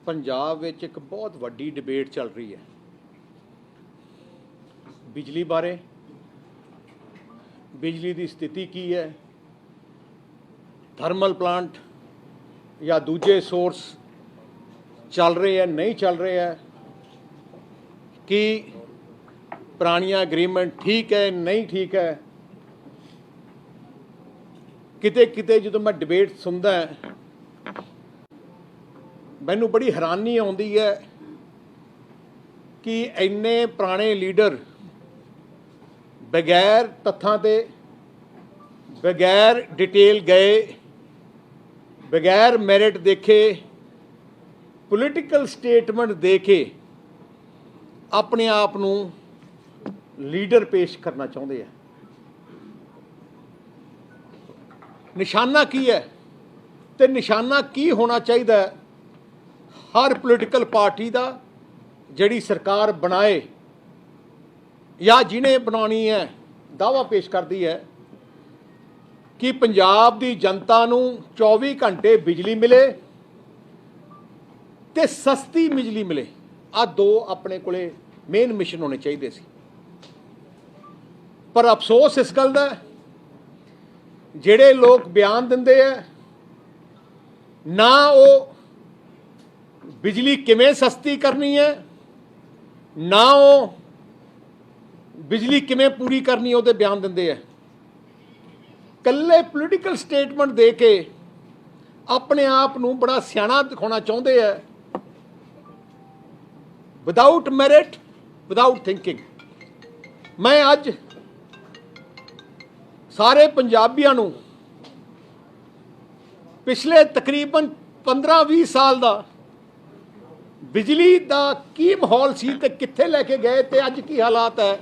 पंजाब विच एक बहुत वड्डी डिबेट चल रही है बिजली बारे। बिजली की स्थिति की है, थर्मल प्लांट या दूजे सोर्स चल रहे हैं नहीं चल रहे हैं, कि पुरानियां एग्रीमेंट ठीक है नहीं ठीक है। किते किते जो मैं डिबेट सुनता है मैनू बड़ी हैरानी आउंदी है कि इन्ने पुराने लीडर बगैर तत्थां ते बगैर डिटेल गए बगैर मैरिट देखे पोलिटिकल स्टेटमेंट दे के अपने आप नूं लीडर पेश करना चाहते हैं। निशाना की है तो निशाना की होना चाहिए हर पोलिटिकल पार्टी का जिहड़ी सरकार बनाए या जिन्हें बनानी है दावा पेश करती है कि पंजाब की जनता नूं 24 घंटे बिजली मिले ते सस्ती बिजली मिले। आ दो अपने कोले मेन मिशन होने चाहिए सी। पर अफसोस इस गल दा जिहड़े लोग बयान दिंदे है ना वो बिजली किवें सस्ती करनी है ना वो बिजली किवें पूरी करनी है, वो बयान दिंदे है। कल्ले पोलिटिकल स्टेटमेंट दे के अपने आप नूं बड़ा सियाणा दिखाना चाहते हैं विदाउट मैरिट विदाउट थिंकिंग। मैं अज सारे पंजाबियों नूं पिछले तकरीबन 15-20 साल का बिजली का की माहौल सी ते कित्थे लैके गए ते अज की हालात है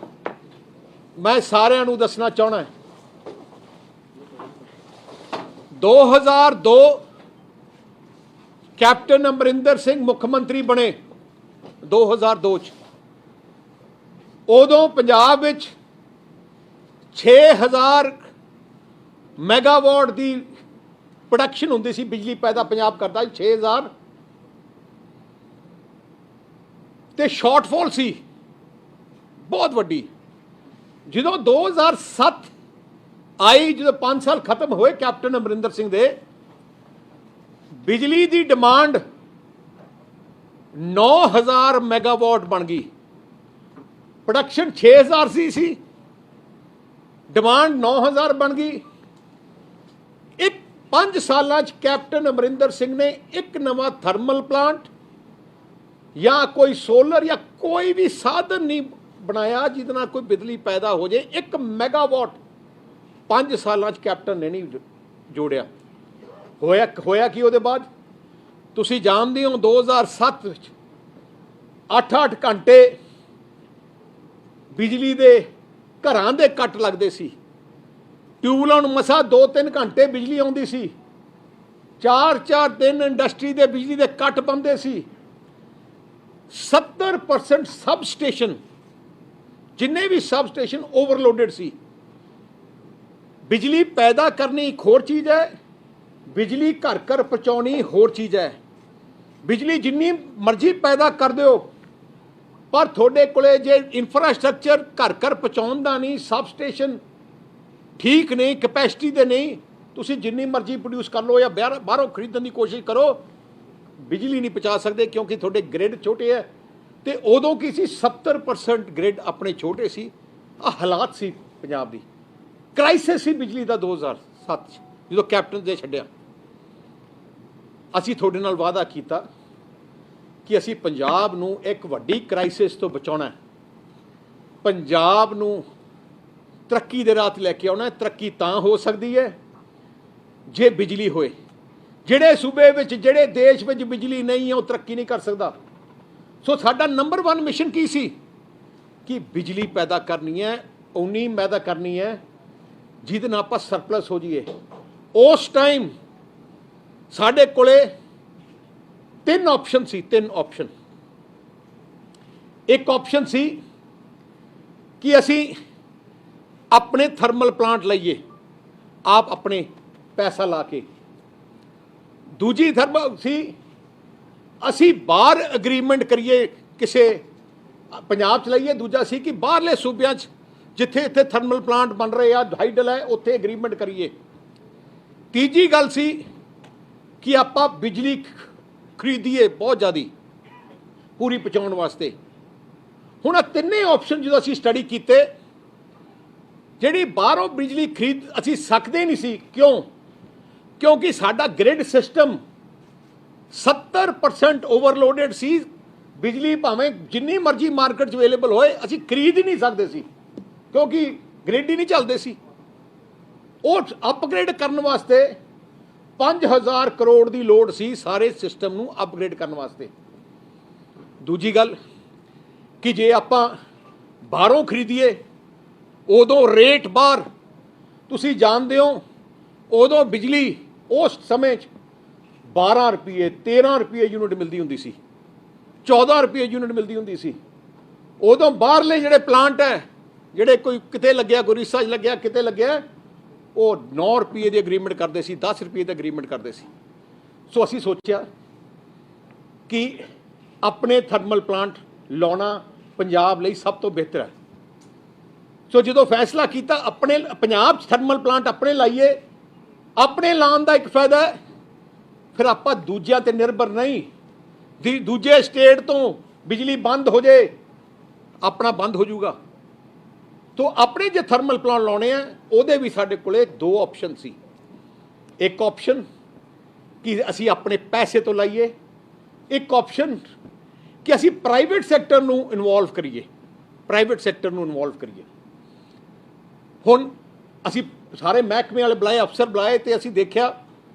मैं सारिਆਂ ਨੂੰ दसना चाहना है। 2002 कैप्टन अमरिंदर सिंह मुख्यमंत्री बने 2002 उदों पंजाब विच 6000 मैगावाट की प्रोडक्शन होंदी सी, बिजली पैदा पंजाब करता 6000 ते शॉर्टफॉल सी बहुत वड्डी। जो 2007 आई जो 5 साल खत्म हुए कैप्टन अमरिंदर सिंह दे बिजली की डिमांड 9000 मैगावाट बन गई। प्रोडक्शन 6000 सी डिमांड 9000 बन गई। एक 5 साल कैप्टन अमरिंदर सिंह ने एक नवा थर्मल प्लांट या कोई सोलर या कोई भी साधन नहीं बनाया जिहदे नाल कोई बिजली पैदा हो जाए। 1 मैगावाट 5 साल कैप्टन ने नहीं जोड़िया। होया कि उहदे बाद तुसीं जानदे हो 2007 विच 8-8 घंटे बिजली दे घरां दे कट लगदे सी। ट्यूबलां नूं मसा 2-3 घंटे बिजली आउंदी सी। 4-4 दिन इंडस्ट्री दे बिजली दे कट बनदे सी। 70% सब स्टेशन जिन्ने भी सब स्टेशन ओवरलोडेड सी। बिजली पैदा करनी एक होर चीज़ है, बिजली घर घर पहुँचानी होर चीज़ है। बिजली जिन्नी मर्जी पैदा कर दो पर थोड़े कोले जे इंफ्रास्ट्रक्चर घर घर पहुँचाने का नहीं, सब स्टेशन ठीक नहीं, कैपेसिटी दे नहीं, तुसी जिन्नी मर्जी प्रोड्यूस कर लो या बाहरों खरीदने की कोशिश करो बिजली नहीं पहुँचा सकते क्योंकि थोड़े ग्रिड छोटे है। तो उदों की सी 70% ग्रिड अपने छोटे सी। आ हालात सी पंजाब दी क्राइसिस सी बिजली का 2007 जो कैप्टन ने छड्डिया। असीं थोड़े नाल वादा किया कि असीं पंजाब नूं एक वड्डी क्राइसिस तो बचाउणा है, पंजाब नूं तरक्की दे राह ते लैके आउणा है। तरक्की तां हो सकती है जे बिजली होए। जिहड़े सूबे विच जिहड़े देश विच बिजली नहीं है वो तरक्की नहीं कर सकता। सो साडा नंबर 1 मिशन की सी कि बिजली पैदा करनी है, उन्नी पैदा करनी है जिहदे नाल आपां सरप्लस हो जाइए। उस टाइम साडे कोले 3 ऑप्शन सी। 3 ऑप्शन। एक ऑप्शन सी कि असी अपने थर्मल प्लांट लाइए आप अपने पैसा ला के। दूजी थर्मल सी ਅਸੀਂ ਬਾਹਰ ਐਗਰੀਮੈਂਟ ਕਰੀਏ ਕਿਸੇ ਪੰਜਾਬ 'ਚ ਲਈਏ, ਦੂਜਾ ਸੀ ਕਿ ਬਾਹਰਲੇ ਸੂਬਿਆਂ 'ਚ ਜਿੱਥੇ ਇੱਥੇ ਥਰਮਲ ਪਲਾਂਟ ਬਣ ਰਹੇ ਆ, ਹਾਈਡਲ ਹੈ, ਉੱਥੇ ਐਗਰੀਮੈਂਟ ਕਰੀਏ। ਤੀਜੀ ਗੱਲ ਸੀ ਕਿ ਆਪਾਂ ਬਿਜਲੀ ਖਰੀਦੀਏ ਬਹੁਤ ਜ਼ਿਆਦੀ ਪੂਰੀ ਪਹੁੰਚਾਉਣ ਵਾਸਤੇ। ਹੁਣ ਇਹ ਤਿੰਨੇ ਆਪਸ਼ਨ ਜਦੋਂ ਅਸੀਂ ਸਟੱਡੀ ਕੀਤੇ, ਜਿਹੜੀ ਬਾਹਰੋਂ ਬਿਜਲੀ ਖਰੀਦ ਅਸੀਂ ਸਕਦੇ ਨਹੀਂ ਸੀ। ਕਿਉਂ? ਕਿਉਂਕਿ ਸਾਡਾ ਗ੍ਰਿਡ ਸਿਸਟਮ 70% ਓਵਰਲੋਡਡ ਸੀ। ਬਿਜਲੀ ਭਾਵੇਂ ਜਿੰਨੀ ਮਰਜ਼ੀ ਮਾਰਕੀਟ 'ਚ ਅਵੇਲੇਬਲ ਹੋਏ, ਅਸੀਂ ਖਰੀਦ ਹੀ ਨਹੀਂ ਸਕਦੇ ਸੀ ਕਿਉਂਕਿ ਗ੍ਰਿਡ ਹੀ ਨਹੀਂ ਚੱਲਦੇ ਸੀ। ਉਹ ਅਪਗ੍ਰੇਡ ਕਰਨ ਵਾਸਤੇ 5000 ਕਰੋੜ ਦੀ ਲੋੜ ਸੀ ਸਾਰੇ ਸਿਸਟਮ ਨੂੰ ਅਪਗ੍ਰੇਡ ਕਰਨ ਵਾਸਤੇ। ਦੂਜੀ ਗੱਲ ਕਿ ਜੇ ਆਪਾਂ ਬਾਹਰੋਂ ਖਰੀਦੀਏ, ਉਦੋਂ ਰੇਟ ਬਾਹਰ ਤੁਸੀਂ ਜਾਣਦੇ ਹੋ, ਉਦੋਂ ਬਿਜਲੀ ਉਸ ਸਮੇਂ 'ਚ 12 ਰੁਪਏ 13 ਰੁਪਏ ਯੂਨਿਟ ਮਿਲਦੀ ਹੁੰਦੀ ਸੀ, 14 ਰੁਪਏ ਯੂਨਿਟ ਮਿਲਦੀ ਹੁੰਦੀ ਸੀ। ਉਦੋਂ ਬਾਹਰਲੇ ਜਿਹੜੇ ਪਲਾਂਟ ਹੈ, ਜਿਹੜੇ ਕੋਈ ਕਿਤੇ ਲੱਗਿਆ, ਗੁਰੀਸਾ 'ਚ ਲੱਗਿਆ, ਕਿਤੇ ਲੱਗਿਆ, ਉਹ 9 ਰੁਪਏ ਦੀ ਐਗਰੀਮੈਂਟ ਕਰਦੇ ਸੀ, 10 ਰੁਪਏ ਦੀ ਐਗਰੀਮੈਂਟ ਕਰਦੇ ਸੀ। ਸੋ ਅਸੀਂ ਸੋਚਿਆ ਕਿ ਆਪਣੇ ਥਰਮਲ ਪਲਾਂਟ ਲਾਉਣਾ ਪੰਜਾਬ ਲਈ ਸਭ ਤੋਂ ਬਿਹਤਰ ਹੈ। ਸੋ ਜਦੋਂ ਫੈਸਲਾ ਕੀਤਾ ਆਪਣੇ ਪੰਜਾਬ 'ਚ ਥਰਮਲ ਪਲਾਂਟ ਆਪਣੇ ਲਾਈਏ, ਆਪਣੇ ਲਾਉਣ ਦਾ ਇੱਕ ਫਾਇਦਾ ਹੈ, ਫਿਰ ਆਪਾਂ ਦੂਜਿਆਂ 'ਤੇ ਨਿਰਭਰ ਨਹੀਂ। ਦੂਜੇ ਸਟੇਟ ਤੋਂ ਬਿਜਲੀ ਬੰਦ ਹੋ ਜੇ, ਆਪਣਾ ਬੰਦ ਹੋ ਜਾਊਗਾ। ਤੋ ਆਪਣੇ ਜੇ ਥਰਮਲ ਪਲਾਂਟ ਲਾਉਣੇ ਆ, ਉਹਦੇ ਵੀ ਸਾਡੇ ਕੋਲੇ ਦੋ ਆਪਸ਼ਨ ਸੀ। ਇੱਕ ਆਪਸ਼ਨ ਕਿ ਅਸੀਂ ਆਪਣੇ ਪੈਸੇ ਤੋਂ ਲਾਈਏ, ਇੱਕ ਆਪਸ਼ਨ ਕਿ ਅਸੀਂ ਪ੍ਰਾਈਵੇਟ ਸੈਕਟਰ ਨੂੰ ਇਨਵੋਲਵ ਕਰੀਏ, ਪ੍ਰਾਈਵੇਟ ਸੈਕਟਰ ਨੂੰ ਇਨਵੋਲਵ ਕਰੀਏ। ਹੁਣ ਅਸੀਂ ਸਾਰੇ ਮਹਿਕਮੇ ਵਾਲੇ ਬੁਲਾਏ, ਅਫਸਰ ਬੁਲਾਏ, ਤੇ ਅਸੀਂ ਦੇਖਿਆ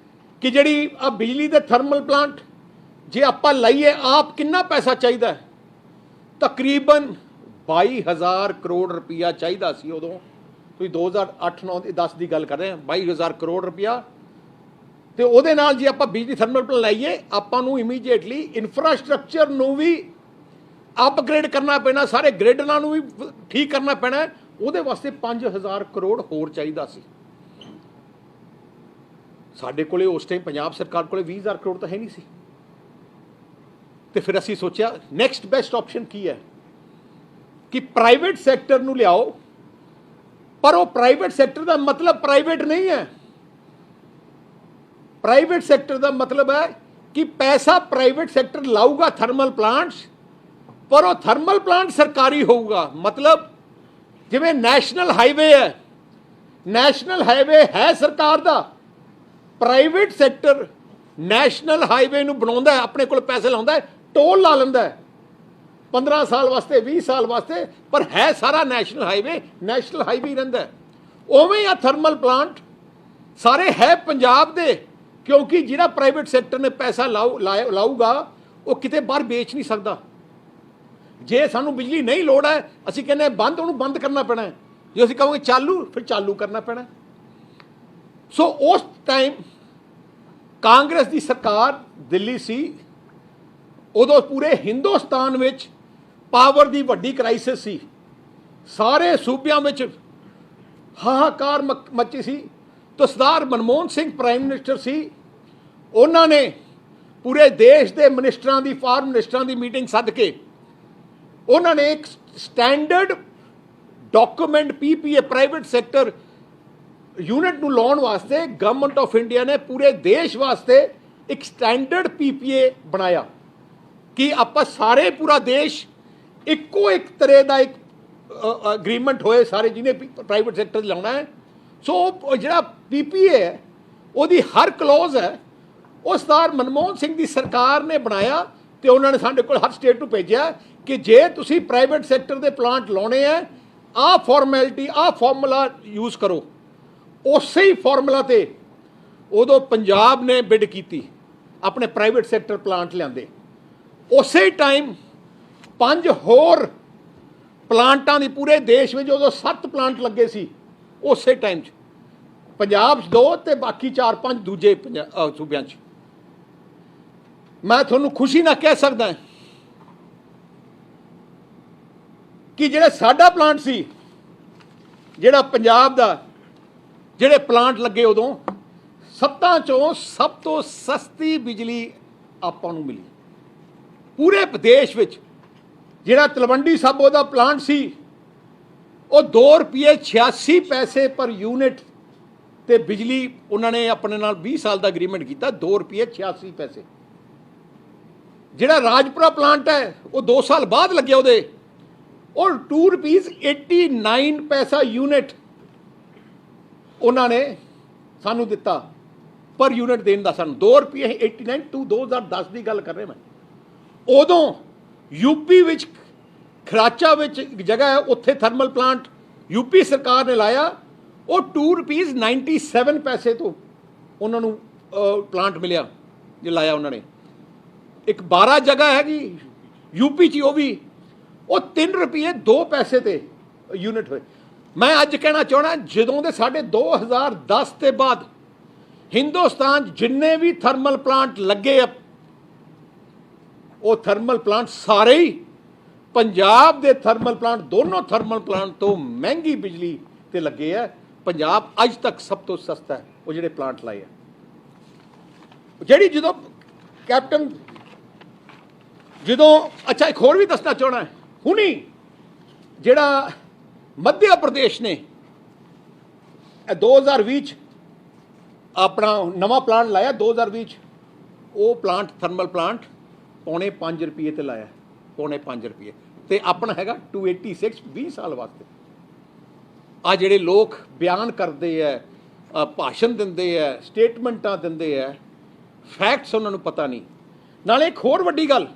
ਕਿ ਜਿਹੜੀ ਆ ਬਿਜਲੀ ਦੇ ਥਰਮਲ ਪਲਾਂਟ ਜੇ ਆਪਾਂ ਲਾਈਏ, ਆਪ ਕਿੰਨਾ ਪੈਸਾ ਚਾਹੀਦਾ? ਤਕਰੀਬਨ 22,000 ਕਰੋੜ ਰੁਪਇਆ ਚਾਹੀਦਾ ਸੀ ਉਦੋਂ। ਤੁਸੀਂ 2008-9-10 ਦੀ ਗੱਲ ਕਰ ਰਹੇ ਹਾਂ, 22,000 ਕਰੋੜ ਰੁਪਇਆ। ਤੇ ਉਹਦੇ ਨਾਲ ਜੇ ਆਪਾਂ ਬਿਜਲੀ ਥਰਮਲ ਪਲਾਂਟ ਲਾਈਏ, ਆਪਾਂ ਨੂੰ ਇਮੀਡੀਏਟਲੀ ਇਨਫਰਾਸਟ੍ਰਕਚਰ ਨੂੰ ਵੀ ਅਪਗ੍ਰੇਡ ਕਰਨਾ ਪੈਣਾ, ਸਾਰੇ ਗ੍ਰਿਡਾਂ ਨੂੰ ਵੀ ਠੀਕ ਕਰਨਾ ਪੈਣਾ। ਉਹਦੇ ਵਾਸਤੇ 5,000 ਕਰੋੜ ਹੋਰ ਚਾਹੀਦਾ ਸੀ। ਸਾਡੇ ਕੋਲੇ ਉਸ ਟਾਈਮ ਪੰਜਾਬ ਸਰਕਾਰ ਕੋਲੇ 20,000 ਕਰੋੜ ਤਾਂ ਹੈ ਨਹੀਂ ਸੀ। ਤੇ ਫਿਰ ਅਸੀਂ ਸੋਚਿਆ ਨੈਕਸਟ ਬੈਸਟ ਆਪਸ਼ਨ ਕੀ ਹੈ ਕਿ ਪ੍ਰਾਈਵੇਟ ਸੈਕਟਰ ਨੂੰ ਲਿਆਓ। ਪਰ ਉਹ ਪ੍ਰਾਈਵੇਟ ਸੈਕਟਰ ਦਾ ਮਤਲਬ ਪ੍ਰਾਈਵੇਟ ਨਹੀਂ ਹੈ। ਪ੍ਰਾਈਵੇਟ ਸੈਕਟਰ ਦਾ ਮਤਲਬ ਹੈ ਕਿ ਪੈਸਾ ਪ੍ਰਾਈਵੇਟ ਸੈਕਟਰ ਲਾਊਗਾ ਥਰਮਲ ਪਲਾਂਟਸ, ਪਰ ਉਹ ਥਰਮਲ ਪਲਾਂਟ ਸਰਕਾਰੀ ਹੋਊਗਾ। ਮਤਲਬ ਜਿਵੇਂ ਨੈਸ਼ਨਲ ਹਾਈਵੇ ਹੈ, ਨੈਸ਼ਨਲ ਹਾਈਵੇ ਹੈ ਸਰਕਾਰ ਦਾ, ਪ੍ਰਾਈਵੇਟ ਸੈਕਟਰ ਨੈਸ਼ਨਲ ਹਾਈਵੇ ਨੂੰ ਬਣਾਉਂਦਾ ਹੈ, ਆਪਣੇ ਕੋਲ ਪੈਸੇ ਲਾਉਂਦਾ ਹੈ, ਟੋਲ ਲਾ ਲੈਂਦਾ ਹੈ 15 ਸਾਲ ਵਾਸਤੇ, 20 ਸਾਲ ਵਾਸਤੇ, ਪਰ ਹੈ ਸਾਰਾ ਨੈਸ਼ਨਲ ਹਾਈਵੇ, ਨੈਸ਼ਨਲ ਹਾਈਵੇ ਰਹਿੰਦਾ। ਉਵੇਂ ਆ ਥਰਮਲ ਪਲਾਂਟ ਸਾਰੇ ਹੈ ਪੰਜਾਬ ਦੇ, ਕਿਉਂਕਿ ਜਿਹੜਾ ਪ੍ਰਾਈਵੇਟ ਸੈਕਟਰ ਨੇ ਪੈਸਾ ਲਾਊਗਾ ਉਹ ਕਿਤੇ ਬਾਹਰ ਵੇਚ ਨਹੀਂ ਸਕਦਾ। ਜੇ ਸਾਨੂੰ ਬਿਜਲੀ ਨਹੀਂ ਲੋੜ ਹੈ, ਅਸੀਂ ਕਹਿੰਦੇ ਬੰਦ, ਉਹਨੂੰ ਬੰਦ ਕਰਨਾ ਪੈਣਾ ਹੈ। ਜੇ ਅਸੀਂ ਕਹਾਂਗੇ ਚਾਲੂ, ਫਿਰ ਚਾਲੂ ਕਰਨਾ ਪੈਣਾ। ਸੋ ਉਸ ਟਾਈਮ ਕਾਂਗਰਸ ਦੀ ਸਰਕਾਰ ਦਿੱਲੀ ਸੀ, ਉਦੋਂ ਪੂਰੇ ਹਿੰਦੁਸਤਾਨ ਵਿੱਚ ਪਾਵਰ ਦੀ ਵੱਡੀ ਕ੍ਰਾਈਸਿਸ ਸੀ, ਸਾਰੇ ਸੂਬਿਆਂ ਵਿੱਚ ਹਾਹਾਕਾਰ ਮੱਚੀ ਸੀ। ਤਾਂ ਸਰਦਾਰ ਮਨਮੋਹਨ ਸਿੰਘ ਪ੍ਰਾਈਮ ਮਿਨਿਸਟਰ ਸੀ, ਉਹਨਾਂ ਨੇ ਪੂਰੇ ਦੇਸ਼ ਦੇ ਮਿਨਿਸਟਰਾਂ ਦੀ, ਫਾਰਮ ਮਿਨਿਸਟਰਾਂ ਦੀ ਮੀਟਿੰਗ ਸੱਦ ਕੇ ਉਹਨਾਂ ਨੇ ਇੱਕ standard document PPA private sector unit ਨੂੰ ਲਾਉਣ ਵਾਸਤੇ ਗਵਰਨਮੈਂਟ ਆਫ ਇੰਡੀਆ ਨੇ ਪੂਰੇ ਦੇਸ਼ ਵਾਸਤੇ ਇੱਕ ਸਟੈਂਡਰਡ PPA ਬਣਾਇਆ ਕਿ ਆਪਾਂ ਸਾਰੇ ਪੂਰਾ ਦੇਸ਼ ਇੱਕੋ ਇੱਕ ਤਰ੍ਹਾਂ ਦਾ ਇੱਕ ਐਗਰੀਮੈਂਟ ਹੋਏ, ਸਾਰੇ ਜਿਹਨੇ ਪ੍ਰਾਈਵੇਟ ਸੈਕਟਰ ਲਾਉਣਾ ਹੈ। ਸੋ ਜਿਹੜਾ PPA ਹੈ, ਉਹਦੀ ਹਰ ਕਲੌਜ਼ ਹੈ, ਉਹ ਸਰਦਾਰ ਮਨਮੋਹਨ ਸਿੰਘ ਦੀ ਸਰਕਾਰ ਨੇ ਬਣਾਇਆ। ਤੇ ਉਹਨਾਂ ਨੇ ਸਾਡੇ ਕੋਲ ਹਰ ਸਟੇਟ ਨੂੰ ਭੇਜਿਆ ਕਿ ਜੇ ਤੁਸੀਂ ਪ੍ਰਾਈਵੇਟ ਸੈਕਟਰ ਦੇ ਪਲਾਂਟ ਲਾਉਣੇ ਆ, ਆਹ ਫਾਰਮੈਲਿਟੀ, ਆਹ ਫਾਰਮੂਲਾ ਯੂਜ਼ ਕਰੋ। ਉਸੇ ਹੀ ਫਾਰਮੂਲਾ ਤੇ ਉਦੋਂ ਪੰਜਾਬ ਨੇ ਬਿਡ ਕੀਤੀ, ਆਪਣੇ ਪ੍ਰਾਈਵੇਟ ਸੈਕਟਰ ਪਲਾਂਟ ਲਿਆਂਦੇ। ਉਸੇ ਟਾਈਮ 5 ਹੋਰ ਪਲਾਂਟਾਂ ਦੀ ਪੂਰੇ ਦੇਸ਼ ਵਿੱਚ, ਉਦੋਂ 7 ਪਲਾਂਟ ਲੱਗੇ ਸੀ ਉਸੇ ਟਾਈਮ 'ਚ, ਪੰਜਾਬ 'ਚ 2 ਤੇ ਬਾਕੀ 4-5 ਦੂਜੇ ਸੂਬਿਆਂ 'ਚ। ਮੈਂ ਤੁਹਾਨੂੰ ਖੁਸ਼ੀ ਨਾਲ ਕਹਿ ਸਕਦਾ ਕਿ ਜਿਹੜਾ ਸਾਡਾ ਪਲਾਂਟ ਸੀ, ਜਿਹੜਾ ਪੰਜਾਬ ਦਾ, ਜਿਹੜੇ ਪਲਾਂਟ ਲੱਗੇ ਉਦੋਂ, 7 ਚੋਂ ਸਭ ਤੋਂ ਸਸਤੀ ਬਿਜਲੀ ਆਪਾਂ ਨੂੰ ਮਿਲੀ। ਪੂਰੇ ਦੇਸ਼ ਵਿੱਚ ਜਿਹੜਾ ਤਲਵੰਡੀ ਸਾਬੋ ਦਾ ਪਲਾਂਟ ਸੀ ਉਹ 2 ਰੁਪਏ 86 ਪੈਸੇ ਪਰ ਯੂਨਿਟ ਤੇ ਬਿਜਲੀ ਉਹਨਾਂ ਨੇ ਆਪਣੇ ਨਾਲ 20 ਸਾਲ ਦਾ ਐਗਰੀਮੈਂਟ ਕੀਤਾ 2 ਰੁਪਏ 86 ਪੈਸੇ। ਜਿਹੜਾ ਰਾਜਪੁਰਾ ਪਲਾਂਟ ਹੈ ਉਹ 2 ਸਾਲ ਬਾਅਦ ਲੱਗਿਆ ਉਹਦੇ, और 2 रुपीज़ 89 पैसा यूनिट उन्होंने सानू दिता पर यूनिट देने का सानू 2 रुपये 89 टू 2010 की गल कर रहे मैं। उदों यूपी विच खराचा विच एक जगह है उत्थे थर्मल प्लांट यूपी सरकार ने लाया और 2 रुपीज़ 97 पैसे तो उन्होंने प्लांट मिलिया जो लाया उन्होंने। एक 12 जगह हैगी यूपी ची वो भी ਉਹ 3 ਰੁਪਏ 2 ਪੈਸੇ ਤੇ ਯੂਨਿਟ ਹੋਏ। ਮੈਂ ਅੱਜ ਕਹਿਣਾ ਚਾਹਣਾ ਜਦੋਂ ਦੇ ਸਾਡੇ 2010 ਤੇ ਬਾਅਦ ਹਿੰਦੁਸਤਾਨ ਜਿੰਨੇ ਵੀ ਥਰਮਲ ਪਲਾਂਟ ਲੱਗੇ ਆ ਉਹ ਥਰਮਲ ਪਲਾਂਟ ਸਾਰੇ ਹੀ ਪੰਜਾਬ ਦੇ ਥਰਮਲ ਪਲਾਂਟ ਦੋਨੋਂ ਥਰਮਲ ਪਲਾਂਟ ਤੋਂ ਮਹਿੰਗੀ ਬਿਜਲੀ ਤੇ ਲੱਗੇ ਆ। ਪੰਜਾਬ ਅੱਜ ਤੱਕ ਸਭ ਤੋਂ ਸਸਤਾ ਹੈ ਉਹ ਜਿਹੜੇ ਪਲਾਂਟ ਲਾਏ ਆ। ਜਿਹੜੀ ਜਦੋਂ ਕੈਪਟਨ ਜਦੋਂ ਅੱਛਾ ਇੱਕ ਹੋਰ ਵੀ ਦੱਸਣਾ ਚਾਹਣਾ ਹੁਣੀ ਜਿਹੜਾ ਮੱਧ ਪ੍ਰਦੇਸ਼ ਨੇ 2020 ਚ ਆਪਣਾ ਨਵਾਂ ਪਲਾਂਟ ਲਾਇਆ 2020 ਚ ਉਹ ਪਲਾਂਟ ਥਰਮਲ ਪਲਾਂਟ ਪੌਣੇ 5 ਰੁਪਏ ਤੇ ਲਾਇਆ ਪੌਣੇ 5 ਰੁਪਏ ਤੇ ਆਪਣਾ ਹੈਗਾ 286 20 ਸਾਲ ਵਾਸਤੇ। ਆ ਜਿਹੜੇ ਲੋਕ ਬਿਆਨ ਕਰਦੇ ਆ ਭਾਸ਼ਣ ਦਿੰਦੇ ਆ ਸਟੇਟਮੈਂਟਾਂ ਦਿੰਦੇ ਆ ਫੈਕਟਸ ਉਹਨਾਂ ਨੂੰ ਪਤਾ ਨਹੀਂ। ਨਾਲੇ ਇੱਕ ਹੋਰ ਵੱਡੀ ਗੱਲ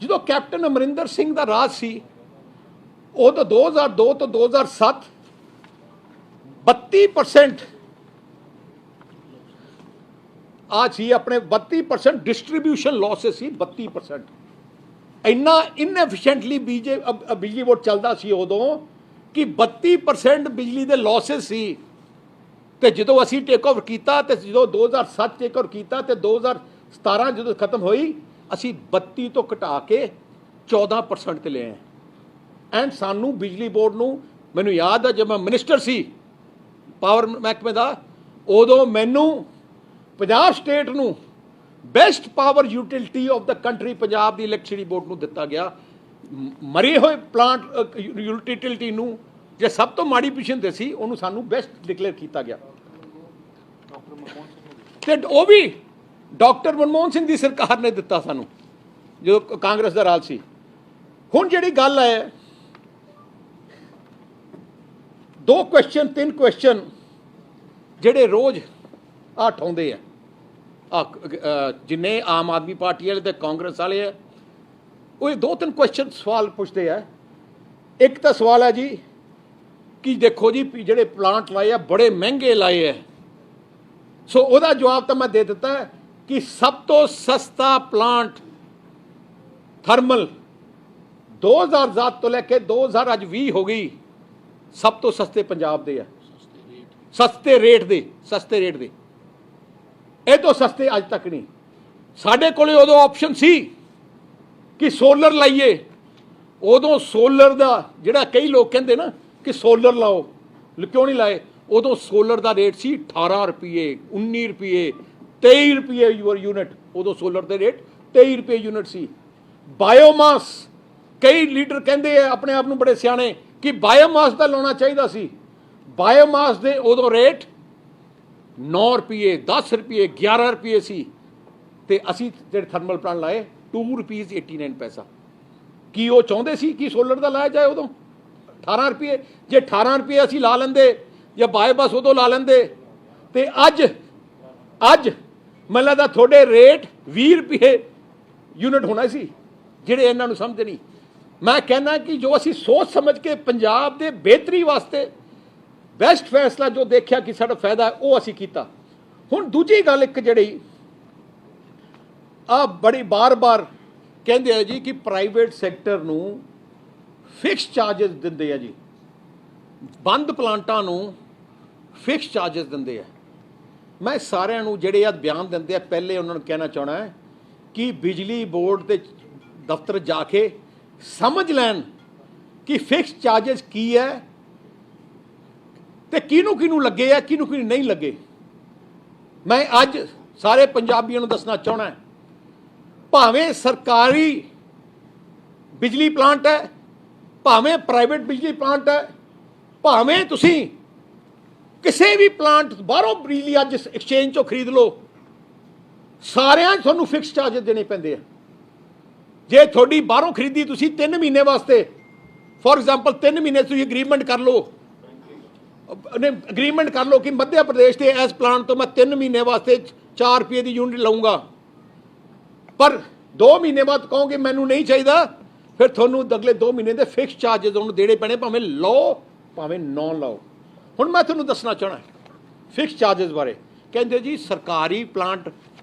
ਜਦੋਂ ਕੈਪਟਨ ਅਮਰਿੰਦਰ ਸਿੰਘ ਦਾ ਰਾਜ ਸੀ ਉਹ ਤਾਂ 2002 ਤੋਂ 2007 32% ਆ ਸੀ ਆਪਣੇ 32% ਡਿਸਟ੍ਰੀਬਿਊਸ਼ਨ ਲੌਸਸ ਸੀ 32%। ਇੰਨਾ ਇਨਐਫੀਸ਼ੀਐਂਟਲੀ ਬਿਜਲੀ ਬੋਰਡ ਚੱਲਦਾ ਸੀ ਉਦੋਂ ਕਿ 32% ਬਿਜਲੀ ਦੇ ਲੌਸਸ ਸੀ। ਤੇ ਜਦੋਂ ਅਸੀਂ ਟੇਕ ਓਵਰ ਕੀਤਾ ਤੇ ਜਦੋਂ 2007 ਟੇਕ ਓਵਰ ਕੀਤਾ ਤੇ 2017 ਜਦੋਂ ਖਤਮ ਹੋਈ ਅਸੀਂ 32 ਤੋਂ ਘਟਾ ਕੇ 14% ਤੇ ਲਏ ਐਂਡ ਸਾਨੂੰ ਬਿਜਲੀ ਬੋਰਡ ਨੂੰ ਮੈਨੂੰ ਯਾਦ ਹੈ ਜਦ ਮੈਂ ਮਿਨਿਸਟਰ ਸੀ ਪਾਵਰ ਮਹਿਕਮੇ ਦਾ ਉਦੋਂ ਮੈਨੂੰ ਪੰਜਾਬ ਸਟੇਟ ਨੂੰ best power utility of the country Punjab the electricity board ਨੂੰ ਦਿੱਤਾ ਗਿਆ। ਮਰੇ ਹੋਏ ਪਲਾਂਟ ਯੂਟਿਲਿਟੀ ਨੂੰ ਜੇ ਸਭ ਤੋਂ ਮਾੜੀ ਪੋਜੀਸ਼ਨ ਤੇ ਸੀ ਉਹਨੂੰ ਸਾਨੂੰ ਬੈਸਟ ਡਿਕਲੇਅਰ ਕੀਤਾ ਗਿਆ ਤੇ ਉਹ ਵੀ ਡਾਕਟਰ ਮਨਮੋਹਨ ਸਿੰਘ ਦੀ ਸਰਕਾਰ ਨੇ ਦਿੱਤਾ ਸਾਨੂੰ ਜਦੋਂ ਕਾਂਗਰਸ ਦਾ ਰਾਜ ਸੀ। ਹੁਣ ਜਿਹੜੀ ਗੱਲ ਹੈ 2 ਕੁਐਸਚਨ 3 ਕੁਐਸਚਨ ਜਿਹੜੇ ਰੋਜ਼ ਉਠਾਉਂਦੇ ਆ ਜਿੰਨੇ ਆਮ ਆਦਮੀ ਪਾਰਟੀ ਵਾਲੇ ਤੇ ਕਾਂਗਰਸ ਵਾਲੇ ਆ ਉਹ 2-3 ਕੁਐਸਚਨ ਸਵਾਲ ਪੁੱਛਦੇ ਆ। ਇੱਕ ਤਾਂ ਸਵਾਲ ਹੈ ਜੀ ਕਿ ਦੇਖੋ ਜੀ ਜਿਹੜੇ ਪਲਾਂਟ ਲਾਏ ਆ ਬੜੇ ਮਹਿੰਗੇ ਲਾਏ ਆ ਸੋ ਉਹਦਾ ਜਵਾਬ ਤਾਂ ਮੈਂ ਦੇ ਦਿੱਤਾ ਕਿ ਸਭ ਤੋਂ ਸਸਤਾ ਪਲਾਂਟ ਥਰਮਲ 2007 ਤੋਂ ਲੈ ਕੇ 2020 ਹੋ ਗਈ ਸਭ ਤੋਂ ਸਸਤੇ ਪੰਜਾਬ ਦੇ ਆ ਸਸਤੇ ਰੇਟ ਦੇ ਇਹ ਤੋਂ ਸਸਤੇ ਅੱਜ ਤੱਕ ਨਹੀਂ। ਸਾਡੇ ਕੋਲੇ ਉਦੋਂ ਆਪਸ਼ਨ ਸੀ ਕਿ ਸੋਲਰ ਲਾਈਏ ਉਦੋਂ ਸੋਲਰ ਦਾ ਜਿਹੜਾ ਕਈ ਲੋਕ ਕਹਿੰਦੇ ਨਾ ਕਿ ਸੋਲਰ ਲਾਓ ਕਿਉਂ ਨਹੀਂ ਲਾਏ ਉਦੋਂ ਸੋਲਰ ਦਾ ਰੇਟ ਸੀ 18 ਰੁਪਏ 19 ਰੁਪਏ 23 ਰੁਪਏ ਯੂਨਿਟ ਉਦੋਂ ਸੋਲਰ ਦੇ ਰੇਟ 23 ਰੁਪਏ ਯੂਨਿਟ ਸੀ। ਬਾਇਓਮਾਸ ਕਈ ਲੀਡਰ ਕਹਿੰਦੇ ਆ ਆਪਣੇ ਆਪ ਨੂੰ ਬੜੇ ਸਿਆਣੇ ਕਿ ਬਾਇਓਮਾਸ ਦਾ ਲਾਉਣਾ ਚਾਹੀਦਾ ਸੀ। ਬਾਇਓਮਾਸ ਦੇ ਉਦੋਂ ਰੇਟ 9 ਰੁਪਏ 10 ਰੁਪਏ 11 ਰੁਪਏ ਸੀ ਤੇ ਅਸੀਂ ਜਿਹੜੇ ਥਰਮਲ ਪਲਾਂਟ ਲਾਏ 2 ਰੁਪੀਜ਼ 89 ਪੈਸਾ। ਕੀ ਉਹ ਚਾਹੁੰਦੇ ਸੀ ਕਿ ਸੋਲਰ ਦਾ ਲਾਇਆ ਜਾਏ ਉਦੋਂ 18 ਰੁਪਏ ਜੇ 18 ਰੁਪਏ ਅਸੀਂ ਲਾ ਲੈਂਦੇ ਜਾਂ ਬਾਇਓਮਾਸ ਉਦੋਂ ਲਾ ਲੈਂਦੇ ਤੇ ਅੱਜ ਮੈਨੂੰ ਲੱਗਦਾ ਤੁਹਾਡੇ ਰੇਟ 20 ਰੁਪਏ ਯੂਨਿਟ ਹੋਣਾ ਸੀ ਜਿਹੜੇ ਇਹਨਾਂ ਨੂੰ ਸਮਝਦੇ ਨਹੀਂ। ਮੈਂ ਕਹਿੰਦਾ ਕਿ ਜੋ ਅਸੀਂ ਸੋਚ ਸਮਝ ਕੇ ਪੰਜਾਬ ਦੇ ਬਿਹਤਰੀ ਵਾਸਤੇ ਬੈਸਟ ਫੈਸਲਾ ਜੋ ਦੇਖਿਆ ਕਿ ਸਾਡਾ ਫਾਇਦਾ ਉਹ ਅਸੀਂ ਕੀਤਾ। ਹੁਣ ਦੂਜੀ ਗੱਲ ਇੱਕ ਜਿਹੜੀ ਬੜੀ ਬਾਰ-ਬਾਰ ਕਹਿੰਦੇ ਆ ਜੀ ਕਿ ਪ੍ਰਾਈਵੇਟ ਸੈਕਟਰ ਨੂੰ ਫਿਕਸ ਚਾਰजेस ਦਿੰਦੇ ਆ ਜੀ ਬੰਦ ਪਲਾਂਟਾਂ ਨੂੰ ਫਿਕਸ ਚਾਰजेस ਦਿੰਦੇ ਆ। ਮੈਂ ਸਾਰਿਆਂ ਨੂੰ ਜਿਹੜੇ ਆ ਬਿਆਨ ਦਿੰਦੇ ਆ ਪਹਿਲੇ ਉਹਨਾਂ ਨੂੰ ਕਹਿਣਾ ਚਾਹਣਾ ਹੈ ਕਿ ਬਿਜਲੀ ਬੋਰਡ ਦੇ ਦਫ਼ਤਰ ਜਾ ਕੇ ਸਮਝ ਲੈਣ ਕਿ ਫਿਕਸ ਚਾਰजेस ਕੀ ਹੈ ਤੇ ਕਿਹਨੂੰ ਲੱਗੇ ਆ ਕਿਹਨੂੰ ਨਹੀਂ ਲੱਗੇ। ਮੈਂ ਅੱਜ ਸਾਰੇ ਪੰਜਾਬੀਆਂ ਨੂੰ ਦੱਸਣਾ ਚਾਹਣਾ ਭਾਵੇਂ ਸਰਕਾਰੀ ਬਿਜਲੀ ਪਲਾਂਟ ਹੈ, ਭਾਵੇਂ ਪ੍ਰਾਈਵੇਟ ਬਿਜਲੀ ਪਲਾਂਟ ਹੈ, ਭਾਵੇਂ ਤੁਸੀਂ ਕਿਸੇ ਵੀ ਪਲਾਂਟ ਬਾਹਰੋਂ ਬਿਜਲੀ ਅੱਜ ਐਕਸਚੇਂਜ ਚੋਂ ਖਰੀਦ ਲਓ, ਸਾਰਿਆਂ 'ਚ ਤੁਹਾਨੂੰ ਫਿਕਸ ਚਾਰਜਸ ਦੇਣੇ ਪੈਂਦੇ ਆ। ਜੇ ਤੁਹਾਡੀ ਬਾਹਰੋਂ ਖਰੀਦੀ ਤੁਸੀਂ 3 ਮਹੀਨੇ ਵਾਸਤੇ, ਫੋਰ ਐਗਜ਼ਾਮਪਲ 3 ਮਹੀਨੇ ਤੁਸੀਂ ਅਗਰੀਮੈਂਟ ਕਰ ਲਓ, ਅਗਰੀਮੈਂਟ ਕਰ ਲਓ ਕਿ ਮੱਧ ਪ੍ਰਦੇਸ਼ ਦੇ ਇਸ ਪਲਾਂਟ ਤੋਂ ਮੈਂ 3 ਮਹੀਨੇ ਵਾਸਤੇ 4 ਰੁਪਏ ਦੀ ਯੂਨਿਟ ਲਊਂਗਾ, ਪਰ 2 ਮਹੀਨੇ ਬਾਅਦ ਕਹੋਗੇ ਮੈਨੂੰ ਨਹੀਂ ਚਾਹੀਦਾ, ਫਿਰ ਤੁਹਾਨੂੰ ਅਗਲੇ 2 ਮਹੀਨੇ ਦੇ ਫਿਕਸ ਚਾਰਜਸ ਉਹਨੂੰ ਦੇਣੇ ਪੈਣੇ, ਭਾਵੇਂ ਲਓ ਭਾਵੇਂ ਨਾ ਲਓ। ਹੁਣ ਮੈਂ ਤੁਹਾਨੂੰ ਦੱਸਣਾ ਚਾਹਣਾ ਫਿਕਸ ਚਾਰਜਸ ਬਾਰੇ। ਕਹਿੰਦੇ ਜੀ ਸਰਕਾਰੀ ਪਲਾਂਟ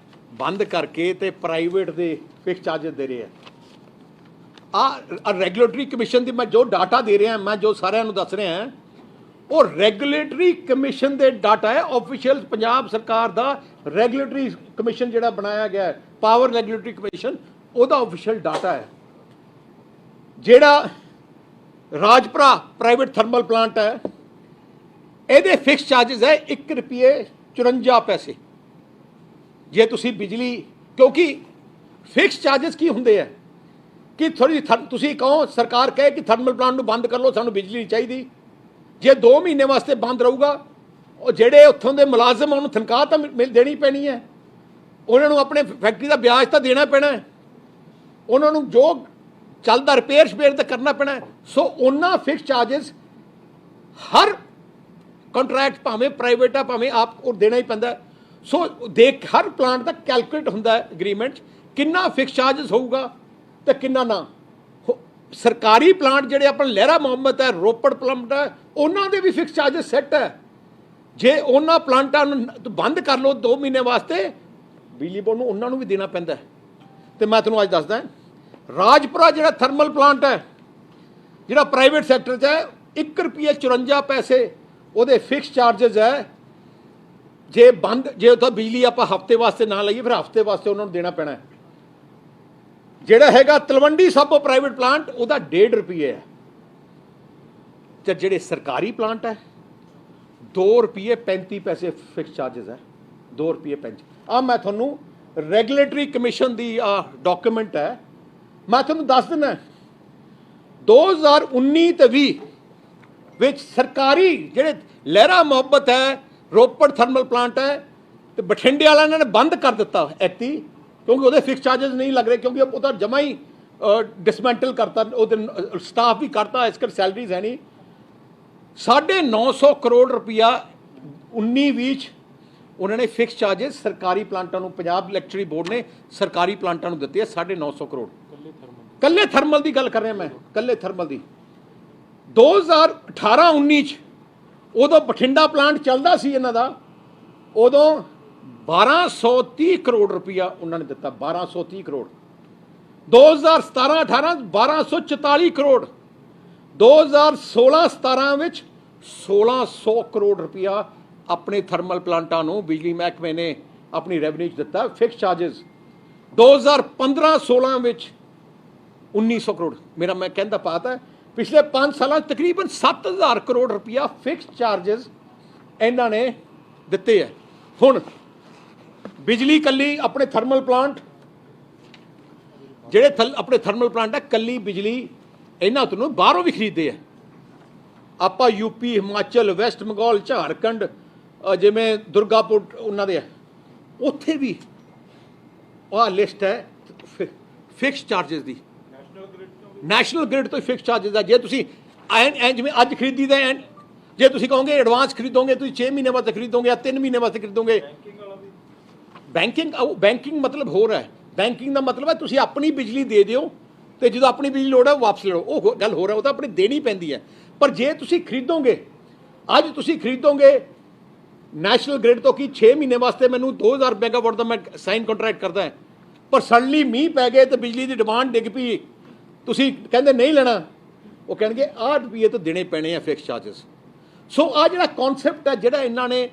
ਬੰਦ ਕਰਕੇ ਤੇ ਪ੍ਰਾਈਵੇਟ ਦੇ ਫਿਕਸ ਚਾਰਜਸ ਦੇ ਰਹੇ ਆ ਰੈਗੂਲੇਟਰੀ ਕਮਿਸ਼ਨ ਦੀ ਮੈਂ ਜੋ ਡਾਟਾ ਦੇ ਰਿਹਾ, ਮੈਂ ਜੋ ਸਾਰਿਆਂ ਨੂੰ ਦੱਸ ਰਿਹਾ, ਉਹ ਰੈਗੂਲੇਟਰੀ ਕਮਿਸ਼ਨ ਦੇ ਡਾਟਾ ਹੈ। ਆਫੀਸ਼ੀਅਲ ਪੰਜਾਬ ਸਰਕਾਰ ਦਾ ਰੈਗੂਲੇਟਰੀ ਕਮਿਸ਼ਨ ਜਿਹੜਾ ਬਣਾਇਆ ਗਿਆ ਹੈ, ਪਾਵਰ ਰੈਗੂਲੇਟਰੀ ਕਮਿਸ਼ਨ, ਉਹਦਾ ਆਫੀਸ਼ੀਅਲ ਡਾਟਾ ਹੈ। ਜਿਹੜਾ ਰਾਜਪੁਰਾ ਪ੍ਰਾਈਵੇਟ ਥਰਮਲ ਪਲਾਂਟ ਹੈ, ਇਹਦੇ ਫਿਕਸ ਚਾਰਜਸ ਹੈ 1 ਰੁਪਏ 54 ਪੈਸੇ। ਜੇ ਤੁਸੀਂ ਬਿਜਲੀ, ਕਿਉਂਕਿ ਫਿਕਸ ਚਾਰਜਸ ਕੀ ਹੁੰਦੇ ਆ ਕਿ ਥੋੜੀ ਤੁਸੀਂ ਕਹੋ, ਸਰਕਾਰ ਕਹੇ ਕਿ ਥਰਮਲ ਪਲਾਂਟ ਨੂੰ ਬੰਦ ਕਰ ਲਓ, ਸਾਨੂੰ ਬਿਜਲੀ ਨਹੀਂ ਚਾਹੀਦੀ, ਜੇ 2 ਮਹੀਨੇ ਵਾਸਤੇ ਬੰਦ ਰਹੂਗਾ, ਉਹ ਜਿਹੜੇ ਉੱਥੋਂ ਦੇ ਮੁਲਾਜ਼ਮ ਉਹਨੂੰ ਤਨਖਾਹ ਤਾਂ ਦੇਣੀ ਪੈਣੀ ਹੈ, ਉਹਨਾਂ ਨੂੰ ਆਪਣੇ ਫੈਕਟਰੀ ਦਾ ਵਿਆਜ ਤਾਂ ਦੇਣਾ ਪੈਣਾ ਹੈ, ਉਹਨਾਂ ਨੂੰ ਜੋ ਚੱਲਦਾ ਰਿਪੇਅਰ ਤਾਂ ਕਰਨਾ ਪੈਣਾ। ਸੋ ਉਹਨਾਂ ਫਿਕਸ ਚਾਰਜਸ ਹਰ ਕੰਟਰੈਕਟ ਭਾਵੇਂ ਪ੍ਰਾਈਵੇਟ ਆ ਭਾਵੇਂ ਆਪ ਉਹ ਦੇਣਾ ਹੀ ਪੈਂਦਾ। ਸੋ ਹਰ ਪਲਾਂਟ ਦਾ ਕੈਲਕੂਲੇਟ ਹੁੰਦਾ ਐਗਰੀਮੈਂਟ 'ਚ ਕਿੰਨਾ ਫਿਕਸ ਚਾਰਜਸ ਹੋਊਗਾ ਤੇ ਕਿੰਨਾ ਨਾ। ਸਰਕਾਰੀ ਪਲਾਂਟ ਜਿਹੜੇ ਆਪਣੇ ਲਹਿਰਾ ਮੁਹੰਮਦ ਹੈ, ਰੋਪੜ ਪਲਾਂਟ ਹੈ, ਉਹਨਾਂ ਦੇ ਵੀ ਫਿਕਸ ਚਾਰਜਸ ਸੈੱਟ ਹੈ। ਜੇ ਉਹਨਾਂ ਪਲਾਂਟਾਂ ਨੂੰ ਬੰਦ ਕਰ ਲਓ 2 ਮਹੀਨੇ ਵਾਸਤੇ, ਬਿਜਲੀ ਬੋਰਡ ਨੂੰ ਉਹਨਾਂ ਨੂੰ ਵੀ ਦੇਣਾ ਪੈਂਦਾ। ਤੇ ਮੈਂ ਤੁਹਾਨੂੰ ਅੱਜ ਦੱਸਦਾ, ਰਾਜਪੁਰਾ ਜਿਹੜਾ ਥਰਮਲ ਪਲਾਂਟ ਹੈ, ਜਿਹੜਾ ਪ੍ਰਾਈਵੇਟ ਸੈਕਟਰ 'ਚ ਹੈ, 1 ਰੁਪਏ 54 ਪੈਸੇ ਉਹਦੇ ਫਿਕਸ ਚਾਰਜਸ ਹੈ। ਜੇ ਉੱਥੇ ਬਿਜਲੀ ਆਪਾਂ ਹਫਤੇ ਵਾਸਤੇ ਨਾ ਲਈਏ, ਫਿਰ ਹਫਤੇ ਵਾਸਤੇ ਉਹਨਾਂ ਨੂੰ ਦੇਣਾ ਪੈਣਾ। ਜਿਹੜਾ ਹੈਗਾ ਤਲਵੰਡੀ ਸਾਬੋ ਪ੍ਰਾਈਵੇਟ ਪਲਾਂਟ, ਉਹਦਾ 1.5 ਰੁਪਏ ਹੈ। ਤੇ ਜਿਹੜੇ ਸਰਕਾਰੀ ਪਲਾਂਟ ਹੈ, 2 ਰੁਪਏ 35 ਪੈਸੇ ਫਿਕਸ ਚਾਰਜਸ ਹੈ। 2 ਰੁਪਏ 35। ਆ ਮੈਂ ਤੁਹਾਨੂੰ ਰੈਗੂਲੇਟਰੀ ਕਮਿਸ਼ਨ ਦੀ ਡਾਕੂਮੈਂਟ ਹੈ, ਮੈਂ ਤੁਹਾਨੂੰ ਦੱਸ ਦਿੰਦਾ 2019 ਤੇ 20 ਵਿੱਚ ਸਰਕਾਰੀ ਜਿਹੜੇ ਲਹਿਰਾ ਮੁਹੱਬਤ ਹੈ, ਰੋਪੜ ਥਰਮਲ ਪਲਾਂਟ ਹੈ, ਤੇ ਬਠਿੰਡੇ ਵਾਲਿਆਂ ਨੇ ਬੰਦ ਕਰ ਦਿੱਤਾ ਐਤੀ, ਕਿਉਂਕਿ ਉਹਦੇ ਫਿਕਸ ਚਾਰਜਸ ਨਹੀਂ ਲੱਗ ਰਹੇ, ਕਿਉਂਕਿ ਉਹ ਤਾਂ ਜਮਾ ਹੀ ਡਿਸਮੈਂਟਲ ਕਰਤਾ, ਉਹਦੇ ਸਟਾਫ ਵੀ ਕਰਤਾ, ਇਸ ਕਰ ਸੈਲਰੀਜ਼ ਹੈ ਨਹੀਂ। 950 ਕਰੋੜ ਰੁਪਇਆ 19-20 ਉਹਨਾਂ ਨੇ ਫਿਕਸ ਚਾਰਜਸ ਸਰਕਾਰੀ ਪਲਾਂਟਾਂ ਨੂੰ, ਪੰਜਾਬ ਇਲੈਕਟ੍ਰਿਸਿਟੀ ਬੋਰਡ ਨੇ ਸਰਕਾਰੀ ਪਲਾਂਟਾਂ ਨੂੰ ਦਿੱਤੇ ਹੈ 950 ਕਰੋੜ। ਕੱਲੇ ਥਰਮਲ ਦੀ ਗੱਲ ਕਰ ਰਿਹਾ ਮੈਂ, ਕੱਲੇ ਥਰਮਲ ਦੀ। 2018-19 'ਚ ਉਦੋਂ ਬਠਿੰਡਾ ਪਲਾਂਟ ਚੱਲਦਾ ਸੀ ਇਹਨਾਂ ਦਾ, ਉਦੋਂ 1230 ਕਰੋੜ ਰੁਪਇਆ ਉਹਨਾਂ ਨੇ ਦਿੱਤਾ, 1230 ਕਰੋੜ। 2017-18 1244 ਕਰੋੜ, 2016-17 ਵਿੱਚ 1600 ਕਰੋੜ ਰੁਪਇਆ ਆਪਣੇ ਥਰਮਲ ਪਲਾਂਟਾਂ ਨੂੰ ਬਿਜਲੀ ਮਹਿਕਮੇ ਨੇ ਆਪਣੀ ਰੈਵਨਿਊ 'ਚ ਦਿੱਤਾ ਫਿਕਸ ਚਾਰਜਸ। 2015-16 ਵਿੱਚ 1900 ਕਰੋੜ। ਮੇਰਾ ਮੈਂ ਕਹਿੰਦਾ ਪਾਤਾ ਹੈ ਪਿਛਲੇ 5 ਸਾਲਾਂ 'ਚ ਤਕਰੀਬਨ 7000 ਕਰੋੜ ਰੁਪਇਆ ਫਿਕਸ ਚਾਰਜਸ ਇਹਨਾਂ ਨੇ ਦਿੱਤੇ ਹੈ। ਹੁਣ ਬਿਜਲੀ ਕੱਲੀ ਆਪਣੇ ਥਰਮਲ ਪਲਾਂਟ, ਜਿਹੜੇ ਆਪਣੇ ਥਰਮਲ ਪਲਾਂਟ ਹੈ, ਕੱਲੀ ਬਿਜਲੀ ਇਹਨਾਂ ਤੋਂ ਬਾਹਰੋਂ ਵੀ ਖਰੀਦਦੇ ਆ। ਆਪਾਂ ਯੂਪੀ, ਹਿਮਾਚਲ, ਵੈਸਟ ਬੰਗਾਲ, ਝਾਰਖੰਡ, ਜਿਵੇਂ ਦੁਰਗਾਪੁਰ ਉਹਨਾਂ ਦੇ ਆ, ਉੱਥੇ ਵੀ ਆਹ ਲਿਸਟ ਹੈ ਫਿਕਸ ਚਾਰਜਸ ਦੀ। ਨੈਸ਼ਨਲ ਗ੍ਰਿਡ ਤੋਂ ਫਿਕਸ ਚਾਰਜਸ ਆ। ਜੇ ਤੁਸੀਂ ਜਿਵੇਂ ਅੱਜ ਖਰੀਦੀ ਦਾ, ਜੇ ਤੁਸੀਂ ਕਹੋਗੇ ਐਡਵਾਂਸ ਖਰੀਦੋਗੇ, ਤੁਸੀਂ 6 ਮਹੀਨੇ ਵਾਸਤੇ ਖਰੀਦੋਗੇ ਜਾਂ 3 ਮਹੀਨੇ ਵਾਸਤੇ ਖਰੀਦੋਗੇ। ਬੈਂਕਿੰਗ ਮਤਲਬ ਹੋਰ ਹੈ। ਬੈਂਕਿੰਗ ਦਾ ਮਤਲਬ ਹੈ ਤੁਸੀਂ ਆਪਣੀ ਬਿਜਲੀ ਦੇ ਦਿਓ, ਤੇ ਜਦੋਂ ਆਪਣੀ ਬਿਜਲੀ ਲੋੜ ਹੈ ਵਾਪਸ ਲਓ, ਉਹ ਗੱਲ ਹੋ ਰਿਹਾ, ਉਹ ਤਾਂ ਆਪਣੀ ਦੇਣੀ ਪੈਂਦੀ ਹੈ। ਪਰ ਜੇ ਤੁਸੀਂ ਖਰੀਦੋਗੇ, ਅੱਜ ਤੁਸੀਂ ਖਰੀਦੋਗੇ ਨੈਸ਼ਨਲ ਗ੍ਰਿਡ ਤੋਂ ਕਿ 6 ਮਹੀਨੇ ਵਾਸਤੇ ਮੈਨੂੰ 2000 ਮੈਗਾਵਾਟ ਦਾ ਮੈਂ ਸਾਈਨ ਕੰਟਰੈਕਟ ਕਰਦਾ ਹੈ, ਪਰ ਸਡਨਲੀ ਮੀਂਹ ਪੈ ਗਏ ਤੇ ਬਿਜਲੀ ਦੀ ਡਿਮਾਂਡ ਡਿੱਗ ਪਈ, ਤੁਸੀਂ ਕਹਿੰਦੇ ਨਹੀਂ ਲੈਣਾ, ਉਹ ਕਹਿਣਗੇ 8 ਰੁਪਏ ਤਾਂ ਦੇਣੇ ਪੈਣੇ ਆ ਫਿਕਸ ਚਾਰਜਸ। ਸੋ ਆ ਜਿਹੜਾ ਕੌਨਸੈਪਟ ਹੈ, ਜਿਹੜਾ ਇਹਨਾਂ ਨੇ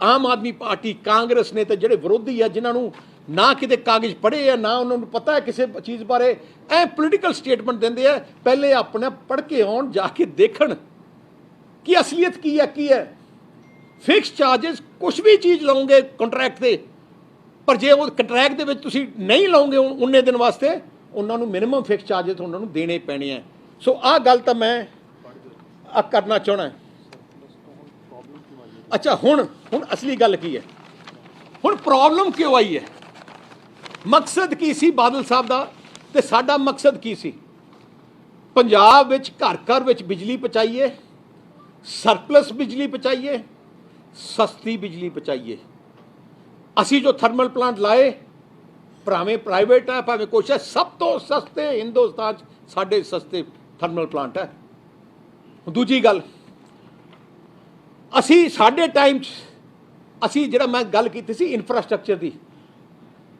ਆਮ ਆਦਮੀ ਪਾਰਟੀ, ਕਾਂਗਰਸ ਨੇ, ਤੇ ਜਿਹੜੇ ਵਿਰੋਧੀ ਆ ਜਿਨ੍ਹਾਂ ਨੂੰ ਨਾ ਕਿਤੇ ਕਾਗਜ਼ ਪੜ੍ਹੇ ਆ, ਨਾ ਉਹਨਾਂ ਨੂੰ ਪਤਾ ਹੈ ਕਿਸੇ ਚੀਜ਼ ਬਾਰੇ, ਐ ਪੋਲੀਟੀਕਲ ਸਟੇਟਮੈਂਟ ਦਿੰਦੇ ਆ। ਪਹਿਲੇ ਆਪਣੇ ਪੜ੍ਹ ਕੇ ਆਉਣ, ਜਾ ਕੇ ਦੇਖਣ ਕਿ ਅਸਲੀਅਤ ਕੀ ਹੈ। ਫਿਕਸ ਚਾਰਜਸ ਕੁਛ ਵੀ ਚੀਜ਼ ਲਓਗੇ ਕੰਟਰੈਕਟ 'ਤੇ, ਪਰ ਜੇ ਉਹ ਕੰਟਰੈਕਟ ਦੇ ਵਿੱਚ ਤੁਸੀਂ ਨਹੀਂ ਲਓਗੇ ਉਨੇ ਦਿਨ ਵਾਸਤੇ, ਉਹਨਾਂ ਨੂੰ ਮਿਨੀਮਮ ਫਿਕਸ ਚਾਰजेस ਉਹਨਾਂ ਨੂੰ ਦੇਣੇ ਪੈਣੇ ਆ। ਸੋ ਆਹ ਗੱਲ ਤਾਂ ਮੈਂ ਕਰਨਾ ਚਾਹਣਾ। ਅੱਛਾ, ਹੁਣ ਅਸਲੀ ਗੱਲ ਕੀ ਹੈ? ਹੁਣ ਪ੍ਰੋਬਲਮ ਕਿਉਂ ਆਈ ਹੈ? ਮਕਸਦ ਕੀ ਸੀ ਬਾਦਲ ਸਾਹਿਬ ਦਾ ਤੇ ਸਾਡਾ ਮਕਸਦ ਕੀ ਸੀ? ਪੰਜਾਬ ਵਿੱਚ ਘਰ ਘਰ ਵਿੱਚ ਬਿਜਲੀ ਪਹੁੰਚਾਈਏ, ਸਰਪਲਸ ਬਿਜਲੀ ਪਹੁੰਚਾਈਏ, ਸਸਤੀ ਬਿਜਲੀ ਪਹੁੰਚਾਈਏ। ਅਸੀਂ ਜੋ ਥਰਮਲ ਪਲਾਂਟ ਲਾਏ, ਭਾਵੇਂ ਪ੍ਰਾਈਵੇਟ ਹੈ ਭਾਵੇਂ ਕੁਛ ਹੈ, ਸਭ ਤੋਂ ਸਸਤੇ ਹਿੰਦੁਸਤਾਨ 'ਚ ਸਾਡੇ ਸਸਤੇ ਥਰਮਲ ਪਲਾਂਟ ਹੈ। ਦੂਜੀ ਗੱਲ, ਅਸੀਂ ਸਾਡੇ ਟਾਈਮ 'ਚ ਅਸੀਂ ਜਿਹੜਾ ਮੈਂ ਗੱਲ ਕੀਤੀ ਸੀ ਇਨਫਰਾਸਟ੍ਰਕਚਰ ਦੀ,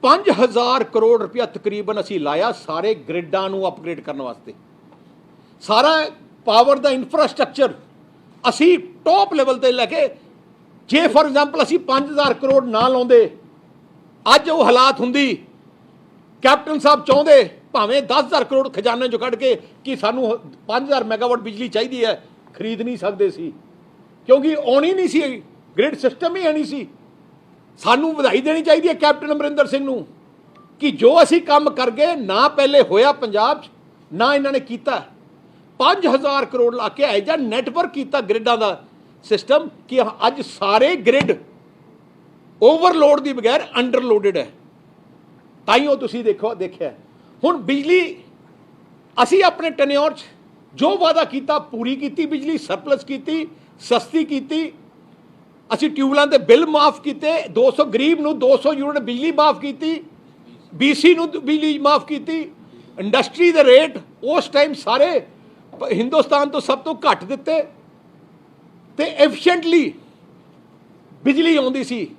5000 ਕਰੋੜ ਰੁਪਇਆ ਤਕਰੀਬਨ ਅਸੀਂ ਲਾਇਆ ਸਾਰੇ ਗ੍ਰਿਡਾਂ ਨੂੰ ਅਪਗ੍ਰੇਡ ਕਰਨ ਵਾਸਤੇ। ਸਾਰਾ ਪਾਵਰ ਦਾ ਇਨਫਰਾਸਟ੍ਰਕਚਰ ਅਸੀਂ ਟੌਪ ਲੈਵਲ ਤੇ ਲੈ ਕੇ, ਜੇ ਫॉर ਐਗਜ਼ਾਮਪਲ ਅਸੀਂ 5000 ਕਰੋੜ ਨਾ ਲਾਉਂਦੇ, ਅੱਜ ਉਹ ਹਾਲਾਤ ਹੁੰਦੀ, ਕੈਪਟਨ ਸਾਹਿਬ ਚਾਹੁੰਦੇ ਭਾਵੇਂ 10000 ਕਰੋੜ ਖਜ਼ਾਨੇ 'ਚੋਂ ਕੱਢ ਕੇ ਕਿ ਸਾਨੂੰ 5000 ਮੈਗਾਵਾਟ ਬਿਜਲੀ ਚਾਹੀਦੀ ਹੈ, ਖਰੀਦ ਨਹੀਂ ਸਕਦੇ ਸੀ, ਕਿਉਂਕਿ ਆਉਣੀ ਨਹੀਂ ਸੀ, ਗ੍ਰਿਡ ਸਿਸਟਮ ਹੀ ਨਹੀਂ ਸੀ। ਸਾਨੂੰ ਵਧਾਈ ਦੇਣੀ ਚਾਹੀਦੀ ਹੈ ਕੈਪਟਨ ਅਮਰਿੰਦਰ ਸਿੰਘ ਨੂੰ ਕਿ ਜੋ ਅਸੀਂ ਕੰਮ ਕਰ ਗਏ, ਨਾ ਪਹਿਲੇ ਹੋਇਆ ਪੰਜਾਬ 'ਚ, ਨਾ ਇਹਨਾਂ ਨੇ ਕੀਤਾ। 5000 ਕਰੋੜ ਲਾ ਕੇ ਆਏ ਜਾਂ ਨੈਟਵਰਕ ਕੀਤਾ ਗ੍ਰਿਡਾਂ ਦਾ ਸਿਸਟਮ ਕਿ ਅੱਜ ਸਾਰੇ ਗ੍ਰਿਡ ਓਵਰਲੋਡ ਦੀ ਬਗੈਰ ਅੰਡਰਲੋਡਡ ਹੈ। ਤਾਈਓ ਤੁਸੀਂ ਦੇਖਿਆ ਹੁਣ ਬਿਜਲੀ ਅਸੀਂ ਆਪਣੇ ਟੈਨਿਓਰ 'ਚ ਜੋ ਵਾਅਦਾ ਕੀਤਾ ਪੂਰੀ ਕੀਤੀ, ਬਿਜਲੀ ਸਰਪਲਸ ਕੀਤੀ, ਸਸਤੀ ਕੀਤੀ। ਅਸੀਂ ਟਿਊਬਲਾਂ ਦੇ ਬਿੱਲ ਮਾਫ ਕੀਤੇ, 200 ਗਰੀਬ ਨੂੰ 200 ਯੂਨਿਟ ਬਿਜਲੀ ਮਾਫ ਕੀਤੀ, BC ਨੂੰ ਬਿਜਲੀ ਮਾਫ ਕੀਤੀ। ਇੰਡਸਟਰੀ ਦੇ ਰੇਟ ਉਸ ਟਾਈਮ ਸਾਰੇ ਹਿੰਦੁਸਤਾਨ ਤੋਂ ਸਭ ਤੋਂ ਘੱਟ ਦਿੱਤੇ ਤੇ ਐਫੀਸ਼ੀਐਂਟਲੀ ਬਿਜਲੀ ਆਉਂਦੀ ਸੀ।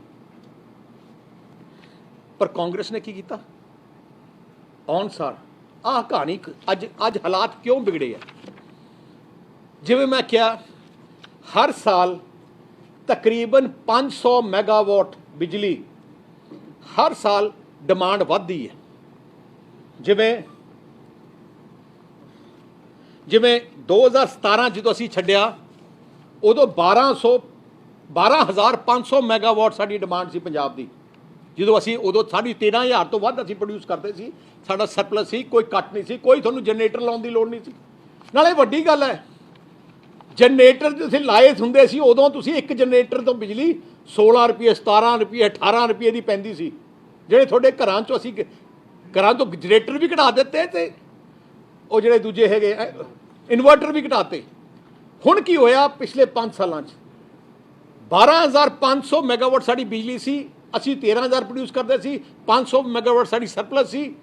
ਪਰ ਕਾਂਗਰਸ ਨੇ ਕੀ ਕੀਤਾ? ਔਨਸਾਰ ਆਹ ਕਹਾਣੀ ਅੱਜ ਹਾਲਾਤ ਕਿਉਂ ਵਿਗੜੇ ਆ? ਜਿਵੇਂ ਮੈਂ ਕਿਹਾ, ਹਰ ਸਾਲ ਤਕਰੀਬਨ 500 ਮੈਗਾਵਾਟ ਬਿਜਲੀ ਹਰ ਸਾਲ ਡਿਮਾਂਡ ਵੱਧਦੀ ਹੈ। ਜਿਵੇਂ 2017 ਜਦੋਂ ਅਸੀਂ ਛੱਡਿਆ, ਉਦੋਂ 12,500 ਮੈਗਾਵਾਟ ਸਾਡੀ ਡਿਮਾਂਡ ਸੀ ਪੰਜਾਬ ਦੀ। ਜਦੋਂ ਸਾਡੀ 13,000 ਤੋਂ ਵੱਧ ਅਸੀਂ ਪ੍ਰੋਡਿਊਸ ਕਰਦੇ ਸੀ, ਸਾਡਾ ਸਰਪਲਸ ਸੀ, ਕੋਈ ਕੱਟ ਨਹੀਂ ਸੀ, ਕੋਈ ਤੁਹਾਨੂੰ ਜਨਰੇਟਰ ਲਾਉਣ ਦੀ ਲੋੜ ਨਹੀਂ ਸੀ। ਨਾਲੇ ਵੱਡੀ ਗੱਲ ਹੈ, ਜਨਰੇਟਰ ਤੁਸੀਂ ਲਾਏ ਹੁੰਦੇ ਸੀ, ਉਦੋਂ ਤੁਸੀਂ ਇੱਕ ਜਨਰੇਟਰ ਤੋਂ ਬਿਜਲੀ 16 ਰੁਪਏ 17 ਰੁਪਏ 18 ਰੁਪਏ ਦੀ ਪੈਂਦੀ ਸੀ। ਜਿਹੜੇ ਤੁਹਾਡੇ ਘਰਾਂ 'ਚੋਂ ਅਸੀਂ ਘਰਾਂ ਤੋਂ ਜਨਰੇਟਰ ਵੀ ਘਟਾ ਦਿੱਤੇ ਤੇ ਉਹ ਜਿਹੜੇ ਦੂਜੇ ਹੈਗੇ ਇਨਵਰਟਰ ਵੀ ਘਟਾਤੇ। ਹੁਣ ਕੀ ਹੋਇਆ? ਪਿਛਲੇ 5 ਸਾਲਾਂ 'ਚ 12,500 ਮੈਗਾਵਾਟ ਸਾਡੀ ਬਿਜਲੀ ਸੀ, ਅਸੀਂ 13,000 ਪ੍ਰੋਡਿਊਸ ਕਰਦੇ ਸੀ, 500 ਮੈਗਾਵਾਟ ਸਾਡੀ ਸਰਪਲਸ ਸੀ।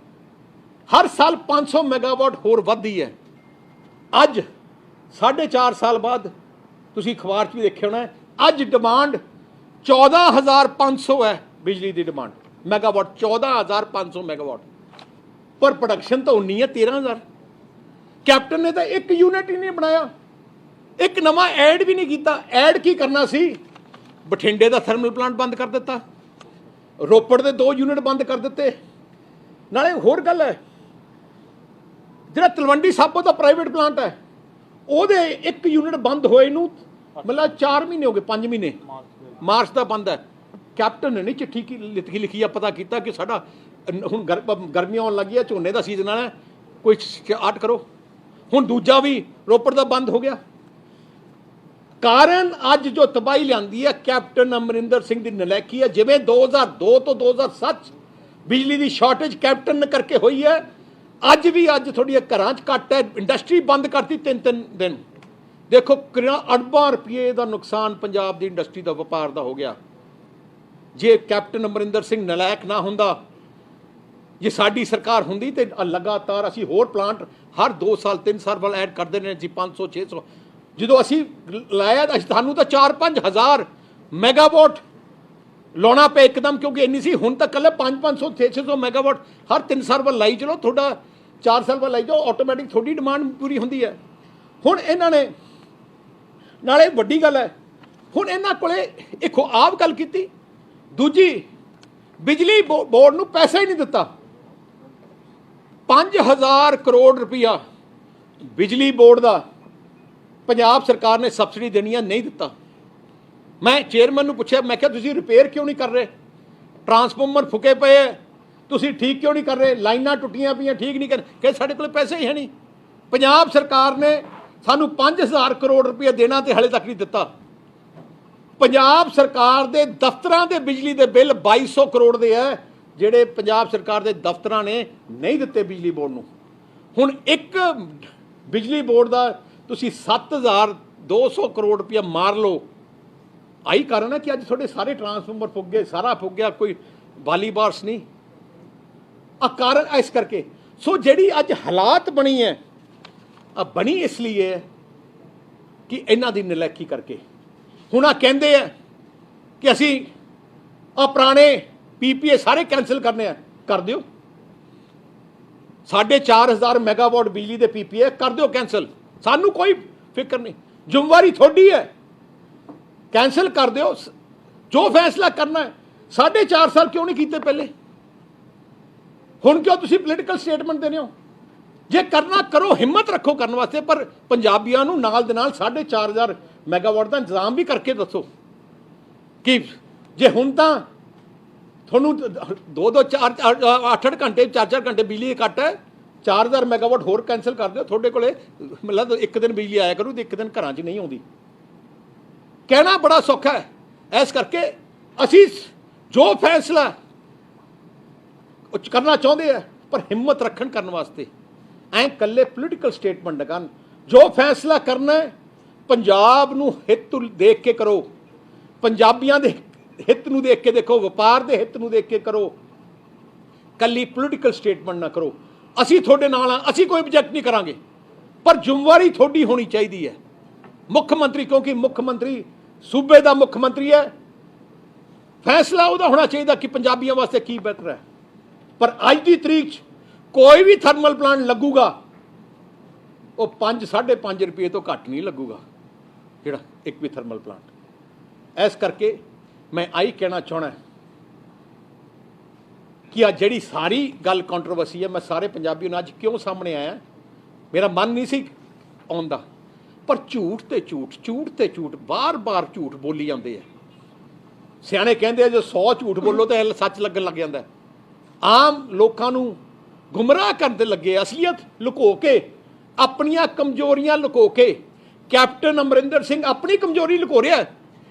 ਹਰ ਸਾਲ 500 ਮੈਗਾਵਾਟ ਹੋਰ ਵੱਧਦੀ ਹੈ। ਅੱਜ 4.5 ਸਾਲ ਬਾਅਦ ਤੁਸੀਂ ਅਖਬਾਰ 'ਚ ਵੀ ਦੇਖਿਆ ਹੋਣਾ, ਅੱਜ ਡਿਮਾਂਡ 14,500 ਹੈ ਬਿਜਲੀ ਦੀ ਡਿਮਾਂਡ ਮੈਗਾਵਾਟ, 14,500 ਮੈਗਾਵਾਟ, ਪਰ ਪ੍ਰੋਡਕਸ਼ਨ ਤਾਂ ਉਨੀ ਹੈ 13,000। ਕੈਪਟਨ ਨੇ ਤਾਂ ਇੱਕ ਯੂਨਿਟ ਹੀ ਨਹੀਂ ਬਣਾਇਆ, ਇੱਕ ਨਵਾਂ ਐਡ ਵੀ ਨਹੀਂ ਕੀਤਾ। ਐਡ ਕੀ ਕਰਨਾ ਸੀ? ਬਠਿੰਡੇ ਦਾ ਥਰਮਲ ਪਲਾਂਟ ਬੰਦ ਕਰ ਦਿੱਤਾ, ਰੋਪੜ ਦੇ 2 ਯੂਨਿਟ ਬੰਦ ਕਰ ਦਿੱਤੇ। ਨਾਲੇ ਹੋਰ ਗੱਲ ਹੈ, ਜਿਹੜਾ ਤਲਵੰਡੀ ਸਾਬੋ ਦਾ ਪ੍ਰਾਈਵੇਟ ਪਲਾਂਟ ਹੈ, ਉਹਦੇ 1 ਯੂਨਿਟ ਬੰਦ ਹੋਏ ਨੂੰ ਮਤਲਬ 4 ਮਹੀਨੇ ਹੋ ਗਏ, 5 ਮਹੀਨੇ, ਮਾਰਚ ਦਾ ਬੰਦ ਹੈ। ਕੈਪਟਨ ਨੇ ਨਹੀਂ ਚਿੱਠੀ ਲਿਖੀ ਆ, ਪਤਾ ਕੀਤਾ ਕਿ ਸਾਡਾ ਹੁਣ ਗਰਮੀਆਂ ਆਉਣ ਲੱਗੀ ਹੈ, ਝੋਨੇ ਦਾ ਸੀਜ਼ਨ ਆਣਾ, ਕੋਈ ਆਟ ਕਰੋ। ਹੁਣ ਦੂਜਾ ਵੀ ਰੋਪੜ ਦਾ ਬੰਦ ਹੋ ਗਿਆ। ਕਾਰਨ ਅੱਜ ਜੋ ਤਬਾਹੀ ਲਿਆਂਦੀ ਹੈ ਕੈਪਟਨ ਅਮਰਿੰਦਰ ਸਿੰਘ ਦੀ ਨਲਾਇਕੀ ਹੈ। ਜਿਵੇਂ 2002 ਤੋਂ 2007 ਬਿਜਲੀ ਦੀ ਸ਼ਾਰਟੇਜ ਕੈਪਟਨ ਨੇ ਕਰਕੇ ਹੋਈ ਹੈ, ਅੱਜ ਤੁਹਾਡੀਆਂ ਘਰਾਂ 'ਚ ਕੱਟ ਹੈ, ਇੰਡਸਟਰੀ ਬੰਦ ਕਰਤੀ 3 ਦਿਨ। ਦੇਖੋ ਕਿੰਨਾ ਅਰਬਾਂ ਰੁਪਏ ਦਾ ਨੁਕਸਾਨ ਪੰਜਾਬ ਦੀ ਇੰਡਸਟਰੀ ਦਾ, ਵਪਾਰ ਦਾ ਹੋ ਗਿਆ। ਜੇ ਕੈਪਟਨ ਅਮਰਿੰਦਰ ਸਿੰਘ ਨਲਾਇਕ ਨਾ ਹੁੰਦਾ, ਜੇ ਸਾਡੀ ਸਰਕਾਰ ਹੁੰਦੀ ਤੇ ਲਗਾਤਾਰ ਅਸੀਂ ਹੋਰ ਪਲਾਂਟ ਹਰ 2 ਸਾਲ 3 ਸਾਲ ਵੱਲ ਐਡ ਕਰਦੇ ਨੇ ਜੀ, 500 600। ਜਦੋਂ ਅਸੀਂ ਲਾਇਆ ਸਾਨੂੰ ਤਾਂ 4-5 ਹਜ਼ਾਰ ਮੈਗਾਵਾਟ ਲਾਉਣਾ ਪਿਆ ਇੱਕਦਮ, ਕਿਉਂਕਿ ਇੰਨੀ ਸੀ। ਹੁਣ ਤਾਂ ਇਕੱਲੇ 500 600 ਮੈਗਾਵਾਟ ਹਰ 3 ਸਾਲ ਵੱਲ ਲਾਈ ਚਲੋ, ਤੁਹਾਡਾ 4 ਸਾਲ ਵੱਲ ਲਾਈ ਜਾਓ, ਆਟੋਮੈਟਿਕ ਤੁਹਾਡੀ ਡਿਮਾਂਡ ਪੂਰੀ ਹੁੰਦੀ ਹੈ। ਹੁਣ ਇਹਨਾਂ ਨੇ, ਨਾਲੇ ਵੱਡੀ ਗੱਲ ਹੈ, ਹੁਣ ਇਹਨਾਂ ਕੋਲੇ ਇੱਕ ਆਪ ਗੱਲ ਕੀਤੀ, ਦੂਜੀ ਬਿਜਲੀ ਬੋਰਡ ਨੂੰ ਪੈਸਾ ਹੀ ਨਹੀਂ ਦਿੱਤਾ। 5000 ਕਰੋੜ ਰੁਪਇਆ ਬਿਜਲੀ ਬੋਰਡ ਦਾ ਪੰਜਾਬ ਸਰਕਾਰ ਨੇ ਸਬਸਿਡੀ ਦੇਣੀ ਹੈ, ਨਹੀਂ ਦਿੱਤਾ। ਮੈਂ ਚੇਅਰਮੈਨ ਨੂੰ ਪੁੱਛਿਆ, ਮੈਂ ਕਿਹਾ ਤੁਸੀਂ ਰਿਪੇਅਰ ਕਿਉਂ ਨਹੀਂ ਕਰ ਰਹੇ? ਟਰਾਂਸਫਾਰਮਰ ਫੁਕੇ ਪਏ, ਤੁਸੀਂ ਠੀਕ ਕਿਉਂ ਨਹੀਂ ਕਰ ਰਹੇ, ਲਾਈਨਾਂ ਟੁੱਟੀਆਂ ਪਈਆਂ ਠੀਕ ਨਹੀਂ ਕਰ, ਕਿ ਸਾਡੇ ਕੋਲ ਪੈਸੇ ਹੀ ਹੈ ਨਹੀਂ। ਪੰਜਾਬ ਸਰਕਾਰ ਨੇ ਸਾਨੂੰ 5000 ਕਰੋੜ ਰੁਪਏ ਦੇਣਾ ਤੇ ਹਲੇ ਤੱਕ ਨਹੀਂ ਦਿੱਤਾ। ਪੰਜਾਬ ਸਰਕਾਰ ਦੇ ਦਫ਼ਤਰਾਂ ਦੇ ਬਿਜਲੀ ਦੇ ਬਿੱਲ 2200 ਕਰੋੜ ਦੇ ਹੈ, ਜਿਹੜੇ ਪੰਜਾਬ ਸਰਕਾਰ ਦੇ ਦਫ਼ਤਰਾਂ ਨੇ ਨਹੀਂ ਦਿੱਤੇ ਬਿਜਲੀ ਬੋਰਡ ਨੂੰ। ਹੁਣ ਇੱਕ ਬਿਜਲੀ ਬੋਰਡ ਦਾ ਤੁਸੀਂ 7200 ਕਰੋੜ ਰੁਪਇਆ ਮਾਰ ਲਓ। ਆਹੀ ਕਾਰਨ ਹੈ ਕਿ ਅੱਜ ਤੁਹਾਡੇ ਸਾਰੇ ਟਰਾਂਸਫਾਰਮਰ ਫੁੱਕ ਗਏ, ਸਾਰਾ ਫੁੱਕ ਗਿਆ, ਕੋਈ ਵਾਲੀ ਬਾਰਸ ਨਹੀਂ। ਆ ਕਾਰਨ ਇਸ ਕਰਕੇ। ਸੋ ਜਿਹੜੀ ਅੱਜ ਹਾਲਾਤ ਬਣੀ ਹੈ, ਆ ਬਣੀ ਇਸ ਲਈ ਹੈ ਕਿ ਇਹਨਾਂ ਦੀ ਨਲਾਇਕੀ ਕਰਕੇ। ਹੁਣ ਆ ਕਹਿੰਦੇ ਆ ਕਿ ਅਸੀਂ ਆ ਪੁਰਾਣੇ PPA ਸਾਰੇ ਕੈਂਸਲ ਕਰਨੇ ਆ, ਕਰ ਦਿਓ। 4500 ਮੈਗਾਵਾਟ ਬਿਜਲੀ ਦੇ PPA ਕਰ ਦਿਓ ਕੈਂਸਲ, ਸਾਨੂੰ ਕੋਈ ਫਿਕਰ ਨਹੀਂ, ਜ਼ਿੰਮੇਵਾਰੀ ਤੁਹਾਡੀ ਹੈ, ਕੈਂਸਲ ਕਰ ਦਿਓ। ਜੋ ਫੈਸਲਾ ਕਰਨਾ ਹੈ। 4.5 ਸਾਲ ਕਿਉਂ ਨਹੀਂ ਕੀਤੇ ਪਹਿਲੇ? ਹੁਣ ਕਿਉਂ ਤੁਸੀਂ ਪੋਲੀਟੀਕਲ ਸਟੇਟਮੈਂਟ ਦੇਨੇ ਹੋ? ਜੇ ਕਰਨਾ ਕਰੋ, ਹਿੰਮਤ ਰੱਖੋ ਕਰਨ ਵਾਸਤੇ, ਪਰ ਪੰਜਾਬੀਆਂ ਨੂੰ ਨਾਲ ਦੇ ਨਾਲ 4500 ਮੈਗਾਵਾਟ ਦਾ ਇੰਤਜ਼ਾਮ ਵੀ ਕਰਕੇ ਦੱਸੋ ਕਿ ਜੇ ਹੁਣ ਤਾਂ ਤੁਹਾਨੂੰ 2-2 4 8-8 ਘੰਟੇ 4-4 ਘੰਟੇ ਬਿਜਲੀ ਕੱਟ ਹੈ, 4000 ਮੈਗਾਵਾਟ ਹੋਰ ਕੈਂਸਲ ਕਰ ਦਿਓ। ਤੁਹਾਡੇ ਕੋਲੇ ਮਤਲਬ ਇੱਕ ਦਿਨ ਬਿਜਲੀ ਆਇਆ ਕਰੂ ਤੇ ਇੱਕ ਦਿਨ ਘਰਾਂ 'ਚ ਨਹੀਂ ਆਉਂਦੀ। ਕਹਿਣਾ ਬੜਾ ਸੌਖਾ ਹੈ। ਇਸ ਕਰਕੇ ਅਸੀਂ ਜੋ ਫੈਸਲਾ ਕਰਨਾ ਚਾਹੁੰਦੇ ਆ, ਪਰ ਹਿੰਮਤ ਰੱਖਣ ਕਰਨ ਵਾਸਤੇ ਐਂ ਇਕੱਲੇ ਪੋਲੀਟੀਕਲ ਸਟੇਟਮੈਂਟ ਨਾ ਕਰਨ। ਜੋ ਫੈਸਲਾ ਕਰਨਾ ਹੈ ਪੰਜਾਬ ਨੂੰ ਹਿੱਤ ਦੇਖ ਕੇ ਕਰੋ, ਪੰਜਾਬੀਆਂ ਦੇ ਹਿੱਤ ਨੂੰ ਦੇਖ ਕੇ ਦੇਖੋ, ਵਪਾਰ ਦੇ ਹਿੱਤ ਨੂੰ ਦੇਖ ਕੇ ਕਰੋ, ਕੱਲੀ ਪੋਲੀਟੀਕਲ ਸਟੇਟਮੈਂਟ ਨਾ ਕਰੋ। ਅਸੀਂ ਤੁਹਾਡੇ ਨਾਲ ਆ, ਅਸੀਂ ਕੋਈ ਆਬਜੈਕਟ ਨਹੀਂ ਕਰਾਂਗੇ, ਪਰ ਜ਼ਿੰਮੇਵਾਰੀ ਤੁਹਾਡੀ ਹੋਣੀ ਚਾਹੀਦੀ ਹੈ। ਮੁੱਖ ਮੰਤਰੀ, ਕਿਉਂਕਿ ਮੁੱਖ ਮੰਤਰੀ ਸੂਬੇ ਦਾ ਮੁੱਖ ਮੰਤਰੀ ਹੈ, ਫੈਸਲਾ ਉਹਦਾ ਹੋਣਾ ਚਾਹੀਦਾ ਕਿ ਪੰਜਾਬੀਆਂ ਵਾਸਤੇ ਕੀ ਬਿਹਤਰ ਹੈ। ਪਰ ਅੱਜ ਦੀ ਤਰੀਕ 'ਚ ਕੋਈ ਵੀ ਥਰਮਲ ਪਲਾਂਟ ਲੱਗੂਗਾ ਉਹ 5-5.5 ਰੁਪਏ ਤੋਂ ਘੱਟ ਨਹੀਂ ਲੱਗੂਗਾ, ਜਿਹੜਾ ਇੱਕ ਵੀ ਥਰਮਲ ਪਲਾਂਟ। ਇਸ ਕਰਕੇ ਮੈਂ ਆਹੀ ਕਹਿਣਾ ਚਾਹਣਾ ਕਿ ਆ ਜਿਹੜੀ ਸਾਰੀ ਗੱਲ ਕੰਟਰੋਵਰਸੀ ਹੈ, ਮੈਂ ਸਾਰੇ ਪੰਜਾਬੀਆਂ ਨੂੰ ਅੱਜ ਕਿਉਂ ਸਾਹਮਣੇ ਆਇਆ, ਮੇਰਾ ਮਨ ਨਹੀਂ ਸੀ ਆਉਂਦਾ, ਪਰ ਝੂਠ ਤੇ ਝੂਠ, ਝੂਠ ਤੇ ਝੂਠ, ਬਾਰ-ਬਾਰ ਝੂਠ ਬੋਲੀ ਜਾਂਦੇ ਆ। ਸਿਆਣੇ ਕਹਿੰਦੇ ਆ ਜੇ 100 ਝੂਠ ਬੋਲੋ ਤਾਂ ਸੱਚ ਲੱਗਣ ਲੱਗ ਜਾਂਦਾ। ਆਮ ਲੋਕਾਂ ਨੂੰ ਗੁੰਮਰਾਹ ਕਰਨ ਤੇ ਲੱਗੇ, ਅਸਲੀਅਤ ਲੁਕੋ ਕੇ, ਆਪਣੀਆਂ ਕਮਜ਼ੋਰੀਆਂ ਲੁਕੋ ਕੇ। ਕੈਪਟਨ ਅਮਰਿੰਦਰ ਸਿੰਘ ਆਪਣੀ ਕਮਜ਼ੋਰੀ ਲੁਕੋ ਰਿਹਾ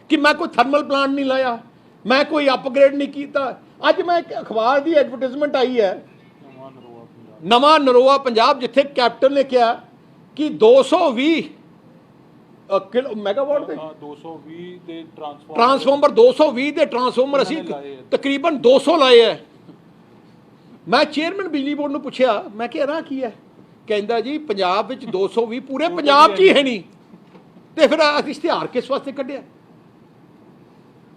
ਕਿ ਮੈਂ ਕੋਈ ਥਰਮਲ ਪਲਾਂਟ ਨਹੀਂ ਲਾਇਆ, ਮੈਂ ਕੋਈ ਅਪਗ੍ਰੇਡ ਨਹੀਂ ਕੀਤਾ। ਅੱਜ ਮੈਂ ਇੱਕ ਅਖਬਾਰ ਦੀ ਐਡਵਰਟਾਈਜ਼ਮੈਂਟ ਆਈ ਹੈ, ਨਵਾਂ ਨਰੋਆ ਪੰਜਾਬ, ਜਿੱਥੇ ਕੈਪਟਨ ਨੇ ਕਿਹਾ ਕਿ 220 ਮੈਗਾਵਾਟ ਦੇ 220 ਦੇ ਟਰਾਂਸਫਾਰਮਰ 220 ਦੇ ਟਰਾਂਸਫਾਰਮਰ ਅਸੀਂ ਤਕਰੀਬਨ 200 ਲਾਏ ਹੈ। ਮੈਂ ਚੇਅਰਮੈਨ ਬਿਜਲੀ ਬੋਰਡ ਨੂੰ ਪੁੱਛਿਆ, ਮੈਂ ਕਿਹਾ ਰਾਹ ਕੀ ਹੈ? ਕਹਿੰਦਾ ਜੀ ਪੰਜਾਬ ਵਿੱਚ 220 ਪੂਰੇ ਪੰਜਾਬ 'ਚ ਹੀ ਹੈ ਨਹੀਂ, ਤੇ ਫਿਰ ਅਸੀਂ ਇਸ਼ਤਿਹਾਰ ਕਿਸ ਵਾਸਤੇ ਕੱਢਿਆ?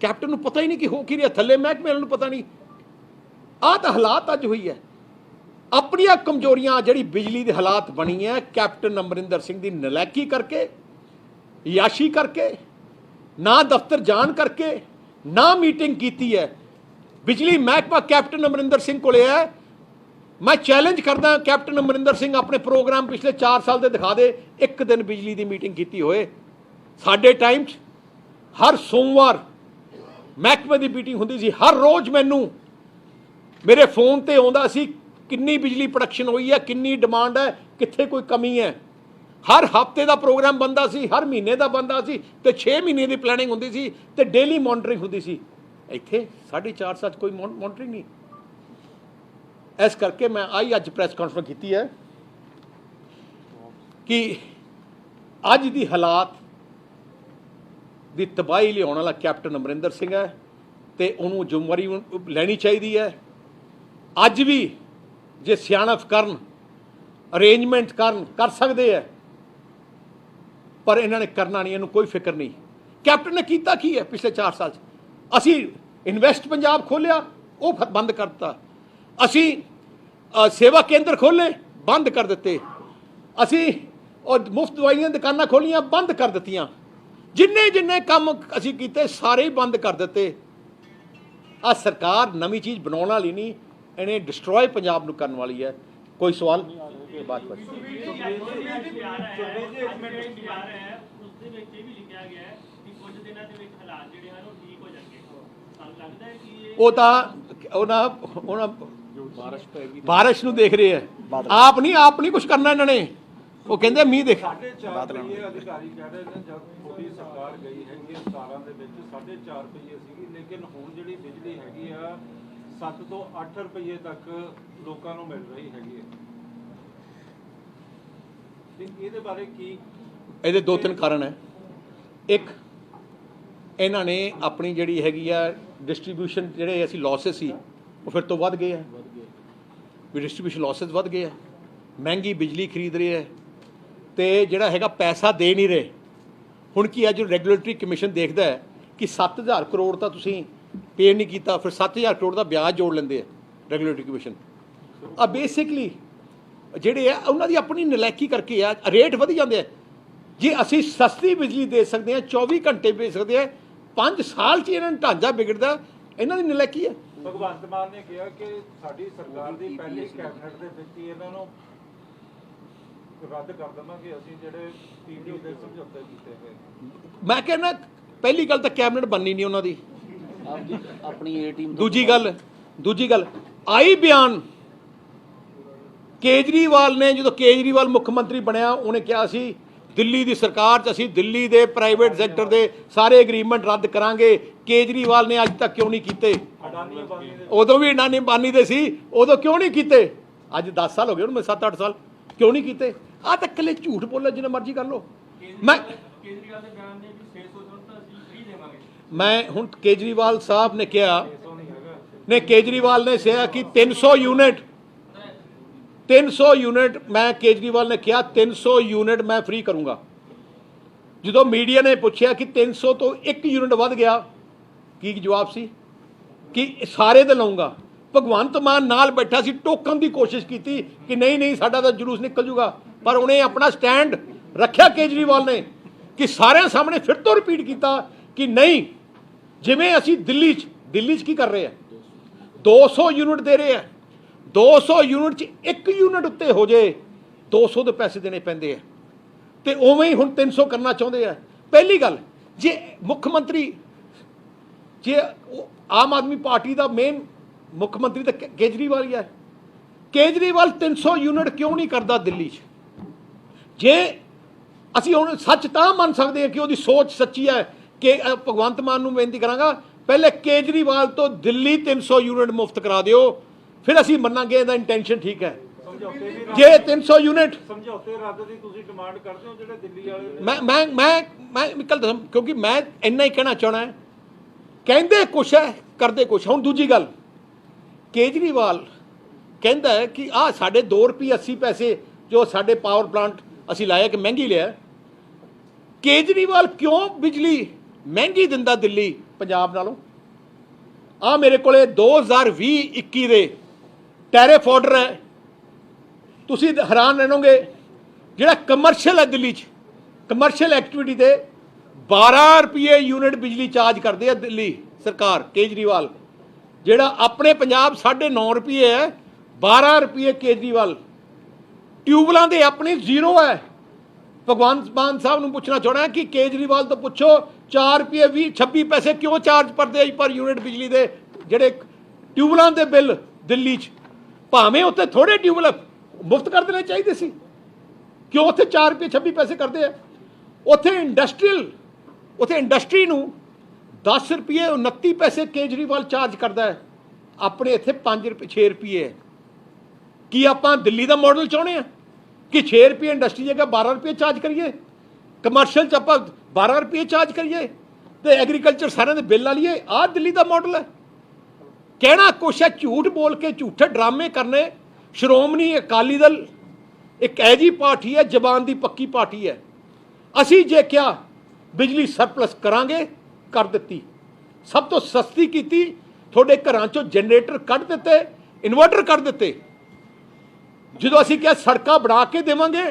ਕੈਪਟਨ ਨੂੰ ਪਤਾ ਹੀ ਨਹੀਂ ਕਿ ਹੋ ਕੀ ਰਿਹਾ, ਥੱਲੇ ਮਹਿਕਮੇ ਨੂੰ ਪਤਾ ਨਹੀਂ। ਆਹ ਤਾਂ ਹਾਲਾਤ ਅੱਜ ਹੋਈ ਹੈ। ਆਪਣੀਆਂ ਕਮਜ਼ੋਰੀਆਂ, ਜਿਹੜੀ ਬਿਜਲੀ ਦੇ ਹਾਲਾਤ ਬਣੀ ਹੈ ਕੈਪਟਨ ਅਮਰਿੰਦਰ ਸਿੰਘ ਦੀ ਨਲਾਇਕੀ ਕਰਕੇ, ਯਾਸ਼ੀ ਕਰਕੇ, ਨਾ ਦਫ਼ਤਰ ਜਾਣ ਕਰਕੇ, ਨਾ ਮੀਟਿੰਗ ਕੀਤੀ ਹੈ। ਬਿਜਲੀ ਮਹਿਕਮਾ ਕੈਪਟਨ ਅਮਰਿੰਦਰ ਸਿੰਘ ਕੋਲੇ ਹੈ। ਮੈਂ ਚੈਲੰਜ ਕਰਦਾ, ਕੈਪਟਨ ਅਮਰਿੰਦਰ ਸਿੰਘ ਆਪਣੇ ਪ੍ਰੋਗਰਾਮ ਪਿਛਲੇ 4 ਸਾਲ ਦੇ ਦਿਖਾ ਦੇ, ਇੱਕ ਦਿਨ ਬਿਜਲੀ ਦੀ ਮੀਟਿੰਗ ਕੀਤੀ ਹੋਏ। ਸਾਡੇ ਟਾਈਮ 'ਚ ਹਰ ਸੋਮਵਾਰ ਮਹਿਕਮੇ ਦੀ ਮੀਟਿੰਗ ਹੁੰਦੀ ਸੀ। ਹਰ ਰੋਜ਼ ਮੈਨੂੰ ਮੇਰੇ ਫੋਨ ਤੇ ਆਉਂਦਾ ਸੀ ਕਿੰਨੀ ਬਿਜਲੀ ਪ੍ਰੋਡਕਸ਼ਨ ਹੋਈ ਹੈ, ਕਿੰਨੀ ਡਿਮਾਂਡ ਹੈ, ਕਿੱਥੇ ਕੋਈ ਕਮੀ ਹੈ। ਹਰ ਹਫਤੇ ਦਾ ਪ੍ਰੋਗਰਾਮ ਬਣਦਾ ਸੀ, ਹਰ ਮਹੀਨੇ ਦਾ ਬਣਦਾ ਸੀ, ਤੇ 6 ਮਹੀਨੇ ਦੀ ਪਲੈਨਿੰਗ ਹੁੰਦੀ ਸੀ, ਤੇ ਡੇਲੀ ਮੋਨੀਟਰਿੰਗ ਹੁੰਦੀ ਸੀ। ਇੱਥੇ 4.5 ਸਾਲ ਕੋਈ ਮੋਨੀਟਰਿੰਗ ਨਹੀਂ। ਇਸ ਕਰਕੇ ਮੈਂ ਆਈ ਅੱਜ ਪ੍ਰੈਸ ਕਾਨਫਰੰਸ ਕੀਤੀ ਹੈ ਕਿ ਅੱਜ ਦੀ ਹਾਲਾਤ ਦੀ ਤਬਾਹੀ ਲਿਆਉਣ ਵਾਲਾ ਕੈਪਟਨ ਅਮਰਿੰਦਰ ਸਿੰਘ ਹੈ, ਤੇ ਉਹਨੂੰ ਜ਼ਿੰਮੇਵਾਰੀ ਲੈਣੀ ਚਾਹੀਦੀ ਹੈ। ਅੱਜ ਵੀ ਜੇ ਸਿਆਣਪ ਕਰਨ, ਅਰੇਂਜਮੈਂਟ ਕਰਨ, ਕਰ ਸਕਦੇ ਹੈ, ਪਰ ਇਹਨਾਂ ਨੇ ਕਰਨਾ ਨਹੀਂ, ਇਹਨੂੰ ਕੋਈ ਫਿਕਰ ਨਹੀਂ। ਕੈਪਟਨ ਨੇ ਕੀਤਾ ਕੀ ਹੈ ਪਿਛਲੇ 4 ਸਾਲ 'ਚ? ਅਸੀਂ ਇਨਵੈਸਟ ਪੰਜਾਬ ਖੋਲ੍ਹਿਆ, ਉਹ ਬੰਦ ਕਰ ਦਿੱਤਾ। ਅਸੀਂ ਸੇਵਾ ਕੇਂਦਰ ਖੋਲ੍ਹੇ, ਬੰਦ ਕਰ ਦਿੱਤੇ। ਅਸੀਂ ਮੁਫਤ ਦਵਾਈਆਂ ਦੁਕਾਨਾਂ ਖੋਲ੍ਹੀਆਂ, ਬੰਦ ਕਰ ਦਿੱਤੀਆਂ। ਜਿੰਨੇ ਕੰਮ ਅਸੀਂ ਕੀਤੇ ਸਾਰੇ ਹੀ ਬੰਦ ਕਰ ਦਿੱਤੇ। ਆ ਸਰਕਾਰ ਨਵੀਂ ਚੀਜ਼ ਬਣਾਉਣ ਵਾਲੀ ਨਹੀਂ, ਇਹਨੇ ਡਿਸਟਰੋਏ ਪੰਜਾਬ ਨੂੰ ਕਰਨ ਵਾਲੀ ਹੈ। ਕੋਈ ਸਵਾਲ? ਬਾਤ ਕਰ ਉਹ ਤਾਂ ਉਹਨਾਂ ਬਾਰਿਸ਼ ਨੂੰ ਦੇਖ ਰਹੇ ਆ, ਆਪ ਨਹੀਂ ਕੁਝ ਕਰਨਾ ਇਹਨਾਂ ਨੇ। ਉਹ ਕਹਿੰਦੇ ਮੀਂਹ ਦੇਖ। 4.5 ਰੁਪਏ ਅਧਿਕਾਰੀ ਕਹਿ ਰਹੇ ਨੇ ਜਦ ਥੋੜੀ ਸਰਕਾਰ ਗਈ ਹੈਗੀ 17 ਦੇ ਵਿੱਚ 4.5 ਰੁਪਏ ਸੀਗੀ, ਲੇਕਿਨ ਹੁਣ ਜਿਹੜੀ ਬਿਜਲੀ ਹੈਗੀ ਆ 7 ਤੋਂ 8 ਰੁਪਏ ਤੱਕ ਲੋਕਾਂ ਨੂੰ ਮਿਲ ਰਹੀ ਹੈਗੀ ਹੈ। ਤੇ ਇਹਦੇ ਬਾਰੇ ਕੀ? ਇਹਦੇ ਦੋ ਤਿੰਨ ਕਾਰਨ ਹੈ। ਇੱਕ, ਇਹਨਾਂ ਨੇ ਆਪਣੀ ਜਿਹੜੀ ਹੈਗੀ ਆ ਡਿਸਟ੍ਰੀਬਿਊਸ਼ਨ, ਜਿਹੜੇ ਅਸੀਂ ਲਾਸਸ ਸੀ ਉਹ ਫਿਰ ਤੋਂ ਵੱਧ ਗਏ ਆ, ਵੀ ਡਿਸਟ੍ਰੀਬਿਊਸ਼ਨ ਲਾਸਸ ਵੱਧ ਗਏ ਆ, ਮਹਿੰਗੀ ਬਿਜਲੀ ਖਰੀਦ ਰਹੇ ਹੈ ਤੇ ਜਿਹੜਾ ਹੈਗਾ ਪੈਸਾ ਦੇ ਨਹੀਂ ਰਹੇ। ਹੁਣ ਕੀ ਹੈ, ਜੋ ਰੈਗੂਲੇਟਰੀ ਕਮਿਸ਼ਨ ਦੇਖਦਾ ਹੈ ਕਿ 7000 ਕਰੋੜ ਤਾਂ ਤੁਸੀਂ ਪੇ ਨਹੀਂ ਕੀਤਾ, ਫਿਰ 7000 ਕਰੋੜ ਦਾ ਵਿਆਜ ਜੋੜ ਲੈਂਦੇ ਆ ਰੈਗੂਲੇਟਰੀ ਕਮਿਸ਼ਨ। ਆ ਬੇਸਿਕਲੀ ਜਿਹੜੇ ਆ ਉਹਨਾਂ ਦੀ ਆਪਣੀ ਨਲਾਇਕੀ ਕਰਕੇ ਆ, ਰੇਟ ਵਧੀ ਜਾਂਦੇ ਆ। ਜੇ ਅਸੀਂ ਸਸਤੀ ਬਿਜਲੀ ਦੇ ਸਕਦੇ ਹਾਂ, 24 ਘੰਟੇ ਵੇਚ ਸਕਦੇ ਆ, 5 ਸਾਲ 'ਚ ਇਹਨਾਂ ਨੂੰ ਢਾਂਚਾ ਵਿਗੜਦਾ, ਇਹਨਾਂ ਦੀ ਨਲਾਇਕੀ ਹੈ। ਭਗਵੰਤ ਮਾਨ ਨੇ ਕਿਹਾ ਕਿ ਸਾਡੀ ਸਰਕਾਰ ਦੀ ਪਹਿਲੀ ਕੈਬਨਿਟ ਦੇ ਵਿੱਚ ਹੀ ਇਹਨਾਂ ਨੂੰ ਰੱਦ ਕਰ ਦੇਵਾਂਗੇ ਅਸੀਂ ਜਿਹੜੇ ਪੀਡੀਓ ਦੇ ਸਮਝੌਤੇ ਕੀਤੇ ਹੋਏ। ਮੈਂ ਕਹਿੰਦਾ ਪਹਿਲੀ ਗੱਲ ਤਾਂ ਕੈਬਨਿਟ ਬਣਨੀ ਨਹੀਂ ਉਹਨਾਂ ਦੀ। ਆਪਣੀ ਏ ਟੀਮ। ਦੂਜੀ ਗੱਲ ਆਈ ਬਿਆਨ ਕੇਜਰੀਵਾਲ ਨੇ, ਜਦੋਂ ਕੇਜਰੀਵਾਲ ਮੁੱਖ ਮੰਤਰੀ ਬਣਿਆ ਉਹਨੇ ਕਿਹਾ ਸੀ ਦਿੱਲੀ ਦੀ ਸਰਕਾਰ 'ਚ ਅਸੀਂ ਦਿੱਲੀ ਦੇ ਪ੍ਰਾਈਵੇਟ ਸੈਕਟਰ ਦੇ ਸਾਰੇ ਐਗਰੀਮੈਂਟ ਰੱਦ ਕਰਾਂਗੇ। ਕੇਜਰੀਵਾਲ ਨੇ ਅੱਜ ਤੱਕ ਕਿਉਂ ਨਹੀਂ ਕੀਤੇ? ਉਦੋਂ ਵੀ ਅਡਾਨੀ ਅੰਬਾਨੀ ਦੇ ਸੀ, ਉਦੋਂ ਕਿਉਂ ਨਹੀਂ ਕੀਤੇ? ਅੱਜ 10 ਸਾਲ ਹੋ ਗਏ ਉਹਨੂੰ, 7-8 ਸਾਲ, ਕਿਉਂ ਨਹੀਂ ਕੀਤੇ? ਆਹ ਤਾਂ ਇਕੱਲੇ ਝੂਠ ਬੋਲੇ ਜਿੰਨਾ ਮਰਜ਼ੀ ਕਰ ਲਓ। ਕੇਜਰੀਵਾਲ ਦੇ ਬਿਆਨ ਨੇ ਵੀ 600 ਯੂਨਿਟ ਤਾਂ ਅਸੀਂ ਫ੍ਰੀ ਦੇਵਾਂਗੇ। ਮੈਂ ਹੁਣ ਕੇਜਰੀਵਾਲ ਸਾਹਿਬ ਨੇ ਕਿਹਾ ਨੇ, ਕੇਜਰੀਵਾਲ ਨੇ ਕਿਹਾ ਕਿ 300 ਯੂਨਿਟ ਮੈਂ ਕੇਜਰੀਵਾਲ ਨੇ ਕਿਹਾ 300 ਯੂਨਿਟ ਮੈਂ ਫ੍ਰੀ ਕਰੂੰਗਾ। ਜਦੋਂ ਮੀਡੀਆ ਨੇ ਪੁੱਛਿਆ ਕਿ 300 ਤੋਂ 1 ਯੂਨਿਟ ਵੱਧ ਗਿਆ, ਕੀ ਜਵਾਬ ਸੀ ਕਿ ਸਾਰੇ ਤੇ ਲਾਉਂਗਾ। ਭਗਵੰਤ ਮਾਨ ਨਾਲ ਬੈਠਾ ਸੀ, ਟੋਕਣ ਦੀ ਕੋਸ਼ਿਸ਼ ਕੀਤੀ ਕਿ ਨਹੀਂ ਸਾਡਾ ਤਾਂ ਜਲੂਸ ਨਿਕਲ ਜੂਗਾ, ਪਰ ਉਹਨੇ ਆਪਣਾ ਸਟੈਂਡ ਰੱਖਿਆ ਕੇਜਰੀਵਾਲ ਨੇ ਕਿ ਸਾਰਿਆਂ ਸਾਹਮਣੇ ਫਿਰ ਤੋਂ ਰਿਪੀਟ ਕੀਤਾ ਕਿ ਨਹੀਂ, ਜਿਵੇਂ ਅਸੀਂ ਦਿੱਲੀ 'ਚ ਕੀ ਕਰ ਰਹੇ ਆ, 200 ਯੂਨਿਟ ਦੇ ਰਹੇ ਆ, 200 ਯੂਨਿਟ 'ਚ 1 ਯੂਨਿਟ ਉੱਤੇ ਹੋ ਜੇ 200 ਦੇ ਪੈਸੇ ਦੇਣੇ ਪੈਂਦੇ ਆ, ਤੇ ਉਵੇਂ ਹੀ ਹੁਣ 300 ਕਰਨਾ ਚਾਹੁੰਦੇ ਆ। ਪਹਿਲੀ ਗੱਲ, ਜੇ ਮੁੱਖ ਮੰਤਰੀ, ਜੇ ਆਮ ਆਦਮੀ ਪਾਰਟੀ ਦਾ ਮੇਨ ਮੁੱਖ ਮੰਤਰੀ ਤਾਂ ਕੇਜਰੀਵਾਲ ਹੀ ਹੈ, ਕੇਜਰੀਵਾਲ 300 ਯੂਨਿਟ ਕਿਉਂ ਨਹੀਂ ਕਰਦਾ ਦਿੱਲੀ 'ਚ? ਜੇ ਅਸੀਂ ਹੁਣ ਸੱਚ ਤਾਂ ਮੰਨ ਸਕਦੇ ਹਾਂ ਕਿ ਉਹਦੀ ਸੋਚ ਸੱਚੀ ਹੈ ਕਿ ਭਗਵੰਤ ਮਾਨ ਨੂੰ ਬੇਨਤੀ ਕਰਾਂਗਾ ਪਹਿਲੇ ਕੇਜਰੀਵਾਲ ਤੋਂ ਦਿੱਲੀ 300 ਯੂਨਿਟ ਮੁਫਤ ਕਰਾ ਦਿਓ, ਫਿਰ ਅਸੀਂ ਮੰਨਾਂਗੇ ਇਹਦਾ ਇੰਟੈਂਸ਼ਨ ਠੀਕ ਹੈ। ਜੇ 300 ਯੂਨਿਟ ਸਮਝੌਤੇ ਰੱਦ ਦੀ ਤੁਸੀਂ ਡਿਮਾਂਡ ਕਰਦੇ ਹੋ ਜਿਹੜੇ ਦਿੱਲੀ ਵਾਲੇ? ਮੈਂ ਨਿਕਲ ਦੱਸਾਂ, ਕਿਉਂਕਿ ਮੈਂ ਇੰਨਾ ਹੀ ਕਹਿਣਾ ਚਾਹਣਾ ਹੈ, ਕਹਿੰਦੇ ਕੁਛ ਹੈ ਕਰਦੇ ਕੁਛ। ਹੁਣ ਦੂਜੀ ਗੱਲ, ਕੇਜਰੀਵਾਲ ਕਹਿੰਦਾ ਹੈ ਕਿ ਆਹ ਸਾਡੇ 2 ਰੁਪਏ 80 ਪੈਸੇ ਜੋ ਸਾਡੇ ਪਾਵਰ ਪਲਾਂਟ ਅਸੀਂ ਲਾਇਆ ਕਿ ਮਹਿੰਗੀ ਲਿਆ। ਕੇਜਰੀਵਾਲ ਕਿਉਂ ਬਿਜਲੀ ਮਹਿੰਗੀ ਦਿੰਦਾ ਦਿੱਲੀ ਪੰਜਾਬ ਨਾਲੋਂ? ਆ ਮੇਰੇ ਕੋਲੇ 2020-21 ਦੇ ਟੈਰਿਫ ਆਰਡਰ ਹੈ, ਤੁਸੀਂ ਹੈਰਾਨ ਰਹਿਣੋਗੇ। ਜਿਹੜਾ ਕਮਰਸ਼ੀਅਲ ਹੈ ਦਿੱਲੀ 'ਚ, ਕਮਰਸ਼ੀਅਲ ਐਕਟੀਵਿਟੀ ਦੇ 12 ਰੁਪਏ ਯੂਨਿਟ ਬਿਜਲੀ ਚਾਰਜ ਕਰਦੇ ਆ ਦਿੱਲੀ ਸਰਕਾਰ, ਕੇਜਰੀਵਾਲ। ਜਿਹੜਾ ਆਪਣੇ ਪੰਜਾਬ 9.5 ਰੁਪਏ ਹੈ, 12 ਰੁਪਏ ਕੇਜਰੀਵਾਲ। ਟਿਊਬਲਾਂ ਦੇ ਆਪਣੀ ਜ਼ੀਰੋ ਹੈ। ਭਗਵੰਤ ਮਾਨ ਸਾਹਿਬ ਨੂੰ ਪੁੱਛਣਾ ਚਾਹਣਾ ਕਿ ਕੇਜਰੀਵਾਲ ਤੋਂ ਪੁੱਛੋ 4 ਰੁਪਏ 26 ਪੈਸੇ ਕਿਉਂ ਚਾਰਜ ਕਰਦੇ ਆ ਪਰ ਯੂਨਿਟ ਬਿਜਲੀ ਦੇ? ਜਿਹੜੇ ਟਿਊਬਲਾਂ ਦੇ ਬਿੱਲ ਦਿੱਲੀ 'ਚ, ਭਾਵੇਂ ਉੱਥੇ ਥੋੜੇ ਟਿਊਬਲ ਮੁਫਤ ਕਰ ਦੇਣੇ ਚਾਹੀਦੇ ਸੀ, ਕਿਉਂ ਉੱਥੇ 4 ਰੁਪਏ 26 ਪੈਸੇ ਕਰਦੇ ਆ? ਉੱਥੇ ਇੰਡਸਟਰੀ ਨੂੰ 10 ਰੁਪਏ 29 ਪੈਸੇ ਕੇਜਰੀਵਾਲ ਚਾਰਜ ਕਰਦਾ ਹੈ, ਆਪਣੇ ਇੱਥੇ 5 ਰੁਪਏ 6 ਰੁਪਏ ਹੈ। ਕੀ ਆਪਾਂ ਦਿੱਲੀ ਦਾ ਮਾਡਲ ਚਾਹੁੰਦੇ ਆ ਕਿ 6 ਰੁਪਏ ਇੰਡਸਟਰੀ ਜਗ੍ਹਾ 12 ਰੁਪਏ ਚਾਰਜ ਕਰੀਏ, ਕਮਰਸ਼ੀਅਲ 'ਚ ਆਪਾਂ 12 ਰੁਪਏ ਚਾਰਜ ਕਰੀਏ ਤੇ ਐਗਰੀਕਲਚਰ ਸਾਰਿਆਂ ਦੇ ਬਿੱਲ ਲਾ ਲਈਏ? ਆਹ ਦਿੱਲੀ ਦਾ ਮਾਡਲ ਹੈ। ਕਹਿਣਾ ਕੁਛ ਹੈ, ਝੂਠ ਬੋਲ ਕੇ ਝੂਠੇ ਡਰਾਮੇ ਕਰਨੇ। ਸ਼੍ਰੋਮਣੀ ਅਕਾਲੀ ਦਲ ਇੱਕ ਐਜੀ ਪਾਰਟੀ ਹੈ, ਜ਼ਬਾਨ ਦੀ ਪੱਕੀ ਪਾਰਟੀ ਹੈ। ਅਸੀਂ ਜੇ ਕਿਹਾ ਬਿਜਲੀ ਸਰਪਲਸ ਕਰਾਂਗੇ, ਕਰ ਦਿੱਤੀ। ਸਭ ਤੋਂ ਸਸਤੀ ਕੀਤੀ, ਤੁਹਾਡੇ ਘਰਾਂ 'ਚੋਂ ਜਨਰੇਟਰ ਕੱਢ ਦਿੱਤੇ, ਇਨਵਰਟਰ ਕੱਢ ਦਿੱਤੇ। ਜਦੋਂ ਅਸੀਂ ਕਿਹਾ ਸੜਕਾਂ ਬਣਾ ਕੇ ਦੇਵਾਂਗੇ,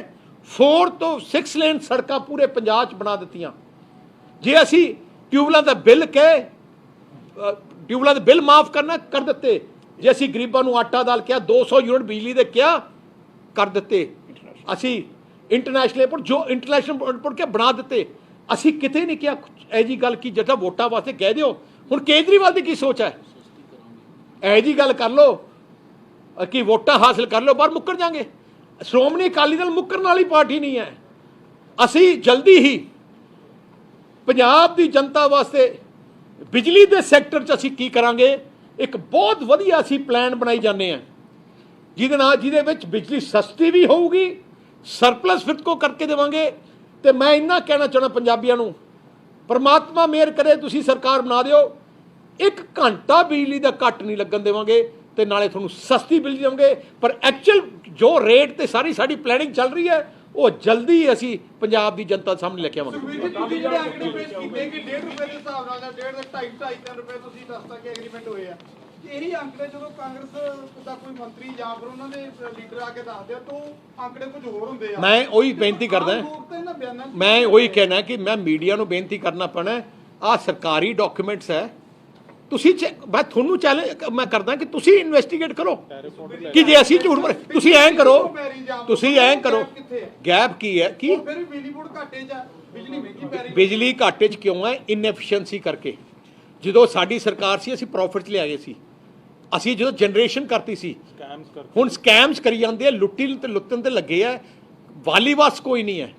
4 ਤੋਂ 6 ਲੇਨ ਸੜਕਾਂ ਪੂਰੇ ਪੰਜਾਬ 'ਚ ਬਣਾ ਦਿੱਤੀਆਂ। ਜੇ ਅਸੀਂ ਟਿਊਬਲਾਂ ਦਾ ਬਿੱਲ ਕਹੇ, ਟਿਊਬਲਾਂ ਦੇ ਬਿੱਲ ਮਾਫ ਕਰਨਾ, ਕਰ ਦਿੱਤੇ। ਜੇ ਅਸੀਂ ਗਰੀਬਾਂ ਨੂੰ ਆਟਾ ਦਾਲ ਕਿਹਾ, 200 ਯੂਨਿਟ ਬਿਜਲੀ ਦੇ ਕਿਹਾ, ਕਰ ਦਿੱਤੇ। ਅਸੀਂ ਇੰਟਰਨੈਸ਼ਨਲ 에ਅਰਪੋਰਟ, ਜੋ ਇੰਟਰਨੈਸ਼ਨਲ 에ਅਰਪੋਰਟ ਕੇ ਬਣਾ ਦਿੱਤੇ। ਅਸੀਂ ਕਿਤੇ ਨਹੀਂ ਕਿਹਾ ਇਹ ਜੀ ਗੱਲ ਕੀ ਜਿਹੜਾ ਵੋਟਾਂ ਵਾਸਤੇ ਕਹਿ ਦਿਓ। ਹੁਣ ਕੇਜਰੀਵਾਲ ਦੀ ਕੀ ਸੋਚ ਹੈ? ਇਹ ਜੀ ਗੱਲ ਕਰ ਲਓ ਕਿ ਵੋਟਾਂ ਹਾਸਲ ਕਰ ਲਓ, ਬਾਹਰ ਮੁੱਕਰ ਜਾਾਂਗੇ। ਸ਼੍ਰੋਮਣੀ ਅਕਾਲੀ ਦਲ ਮੁੱਕਰਨ ਵਾਲੀ ਪਾਰਟੀ ਨਹੀਂ ਹੈ। ਅਸੀਂ ਜਲਦੀ ਹੀ ਪੰਜਾਬ ਦੀ ਜਨਤਾ ਵਾਸਤੇ ਬਿਜਲੀ ਦੇ ਸੈਕਟਰ 'ਚ ਅਸੀਂ ਕੀ ਕਰਾਂਗੇ, ਇੱਕ ਬਹੁਤ ਵਧੀਆ ਅਸੀਂ ਪਲਾਨ ਬਣਾਈ ਜਾਂਦੇ ਹਾਂ, ਜਿਹਦੇ ਵਿੱਚ ਬਿਜਲੀ ਸਸਤੀ ਵੀ ਹੋਊਗੀ, ਸਰਪਲਸ ਫਿਰਕੋ ਕਰਕੇ ਦੇਵਾਂਗੇ। ਤੇ ਮੈਂ ਇੰਨਾ ਕਹਿਣਾ ਚਾਹੁੰਦਾ ਪੰਜਾਬੀਆਂ ਨੂੰ, ਪਰਮਾਤਮਾ ਮਿਹਰ ਕਰੇ ਤੁਸੀਂ ਸਰਕਾਰ ਬਣਾ ਦਿਓ, 1 ਘੰਟਾ ਬਿਜਲੀ ਦਾ ਕੱਟ ਨਹੀਂ ਲੱਗਣ ਦੇਵਾਂਗੇ ਤੇ ਨਾਲੇ ਤੁਹਾਨੂੰ ਸਸਤੀ ਬਿਜਲੀ ਦੇਵਾਂਗੇ। ਪਰ ਐਕਚੁਅਲ ਜੋ ਰੇਟ ਤੇ ਸਾਡੀ ਪਲੈਨਿੰਗ ਚੱਲ ਰਹੀ ਹੈ, ਉਹ ਜਲਦੀ ਅਸੀਂ ਪੰਜਾਬ ਦੀ ਜਨਤਾ ਸਾਹਮਣੇ ਲੈ ਕੇ ਆਵਾਂਗੇ। ਤੁਸੀਂ ਜਿਹੜੇ ਐਗਰੀ ਪੇਸ਼ ਕੀਤੇ ਕਿ 1.5 ਰੁਪਏ ਦੇ ਹਿਸਾਬ ਨਾਲ ਜਾਂ 1.5 2.5 ਰੁਪਏ ਤੁਸੀਂ ਦੱਸਤਾ ਕਿ ਐਗਰੀਮੈਂਟ ਹੋਏ ਆ, ਇਹੀ ਅੰਕੜੇ ਜਦੋਂ ਕਾਂਗਰਸ ਦਾ ਕੋਈ ਮੰਤਰੀ ਜਾਂ ਫਿਰ ਉਹਨਾਂ ਦੇ ਲੀਡਰ ਆ ਕੇ ਦੱਸਦੇ ਆ ਤਾਂ ਉਹ ਅੰਕੜੇ ਕੁਝ ਹੋਰ ਹੁੰਦੇ ਆ। ਮੈਂ ਉਹੀ ਬੇਨਤੀ ਕਰਦਾ, ਮੈਂ ਉਹੀ ਕਹਿਣਾ ਕਿ ਮੈਂ ਮੀਡੀਆ ਨੂੰ ਬੇਨਤੀ ਕਰਨਾ ਪੈਣਾ, ਆਹ ਸਰਕਾਰੀ ਡਾਕੂਮੈਂਟਸ ਹੈ, ਤੁਸੀਂ ਮੈਂ ਤੁਹਾਨੂੰ ਚੈਲੰਜ ਮੈਂ ਕਰਦਾ ਕਿ ਤੁਸੀਂ ਇਨਵੈਸਟੀਗੇਟ ਕਰੋ ਕਿ ਜੇ ਅਸੀਂ ਝੂਠ ਬੋਲੇ। ਤੁਸੀਂ ਐਂ ਕਰੋ ਗੈਪ ਕੀ ਹੈ, ਕੀ ਫਿਰ ਬਿਜਲੀ ਬੋਰਡ ਘਾਟੇ 'ਚ ਆ, ਬਿਜਲੀ ਮਹਿੰਗੀ ਪੈ ਰਹੀ। ਬਿਜਲੀ ਘਾਟੇ 'ਚ ਕਿਉਂ ਹੈ? ਇਨਐਫੀਸ਼ੀਐਂਸੀ ਕਰਕੇ। ਜਦੋਂ ਸਾਡੀ ਸਰਕਾਰ ਸੀ ਅਸੀਂ ਪ੍ਰੋਫਿਟ 'ਚ ਲਿਆਏ ਸੀ, ਅਸੀਂ ਜਦੋਂ ਜਨਰੇਸ਼ਨ ਕਰਤੀ ਸੀ। ਹੁਣ ਸਕੈਮਸ ਕਰੀ ਜਾਂਦੇ ਆ, ਲੁੱਟਣ ਤੇ ਲੱਗੇ ਆ, ਵਾਲੀਵਾਸ ਕੋਈ ਨਹੀਂ ਹੈ।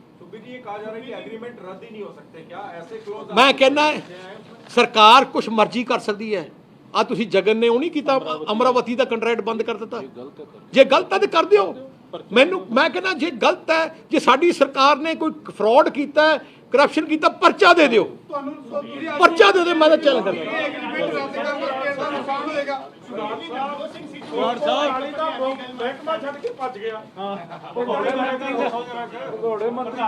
ये कहा जा रहा है कि एग्रीमेंट रद्द ही नहीं हो सकते, क्या ऐसे क्लोज ਮੈਂ ਕਹਿੰਦਾ ਸਰਕਾਰ ਕੁਛ ਮਰਜ਼ੀ ਕਰ ਸਕਦੀ ਹੈ। ਆ ਤੁਸੀਂ ਜਗਨ ਨੇ ਉਹ ਨਹੀਂ ਕੀਤਾ, ਅਮਰਾਵਤੀ ਦਾ ਕੰਟਰੈਕਟ ਬੰਦ ਕਰ ਦਿੱਤਾ। ਜੇ ਗਲਤ ਹੈ ਤੇ ਕਰ ਦਿਓ। ਮੈਂ ਕਹਿੰਦਾ ਜੇ ਗਲਤ ਹੈ, ਜੇ ਸਾਡੀ ਸਰਕਾਰ ਨੇ ਕੋਈ ਫਰਾਡ ਕੀਤਾ, ਕਰਪਸ਼ਨ ਕੀਤਾ, ਪਰਚਾ ਦੇ ਦਿਓ, ਪਰਚਾ ਦੇ ਦਿਓ। ਮੈਂ ਤਾਂ ਚੈਲੰਜ ਕਰਦਾ ਐਗਰੀਮੈਂਟ ਰੱਦ ਕਰਨ ਦਾ ਕਿਸ ਦਾ ਨੁਕਸਾਨ ਹੋਏਗਾ? ਮਹਿਕਮਾ ਛੱਡ ਕੇ ਭੱਜ ਗਿਆ। ਹਾਂ, ਘੋੜੇ ਮੰਤਰੀ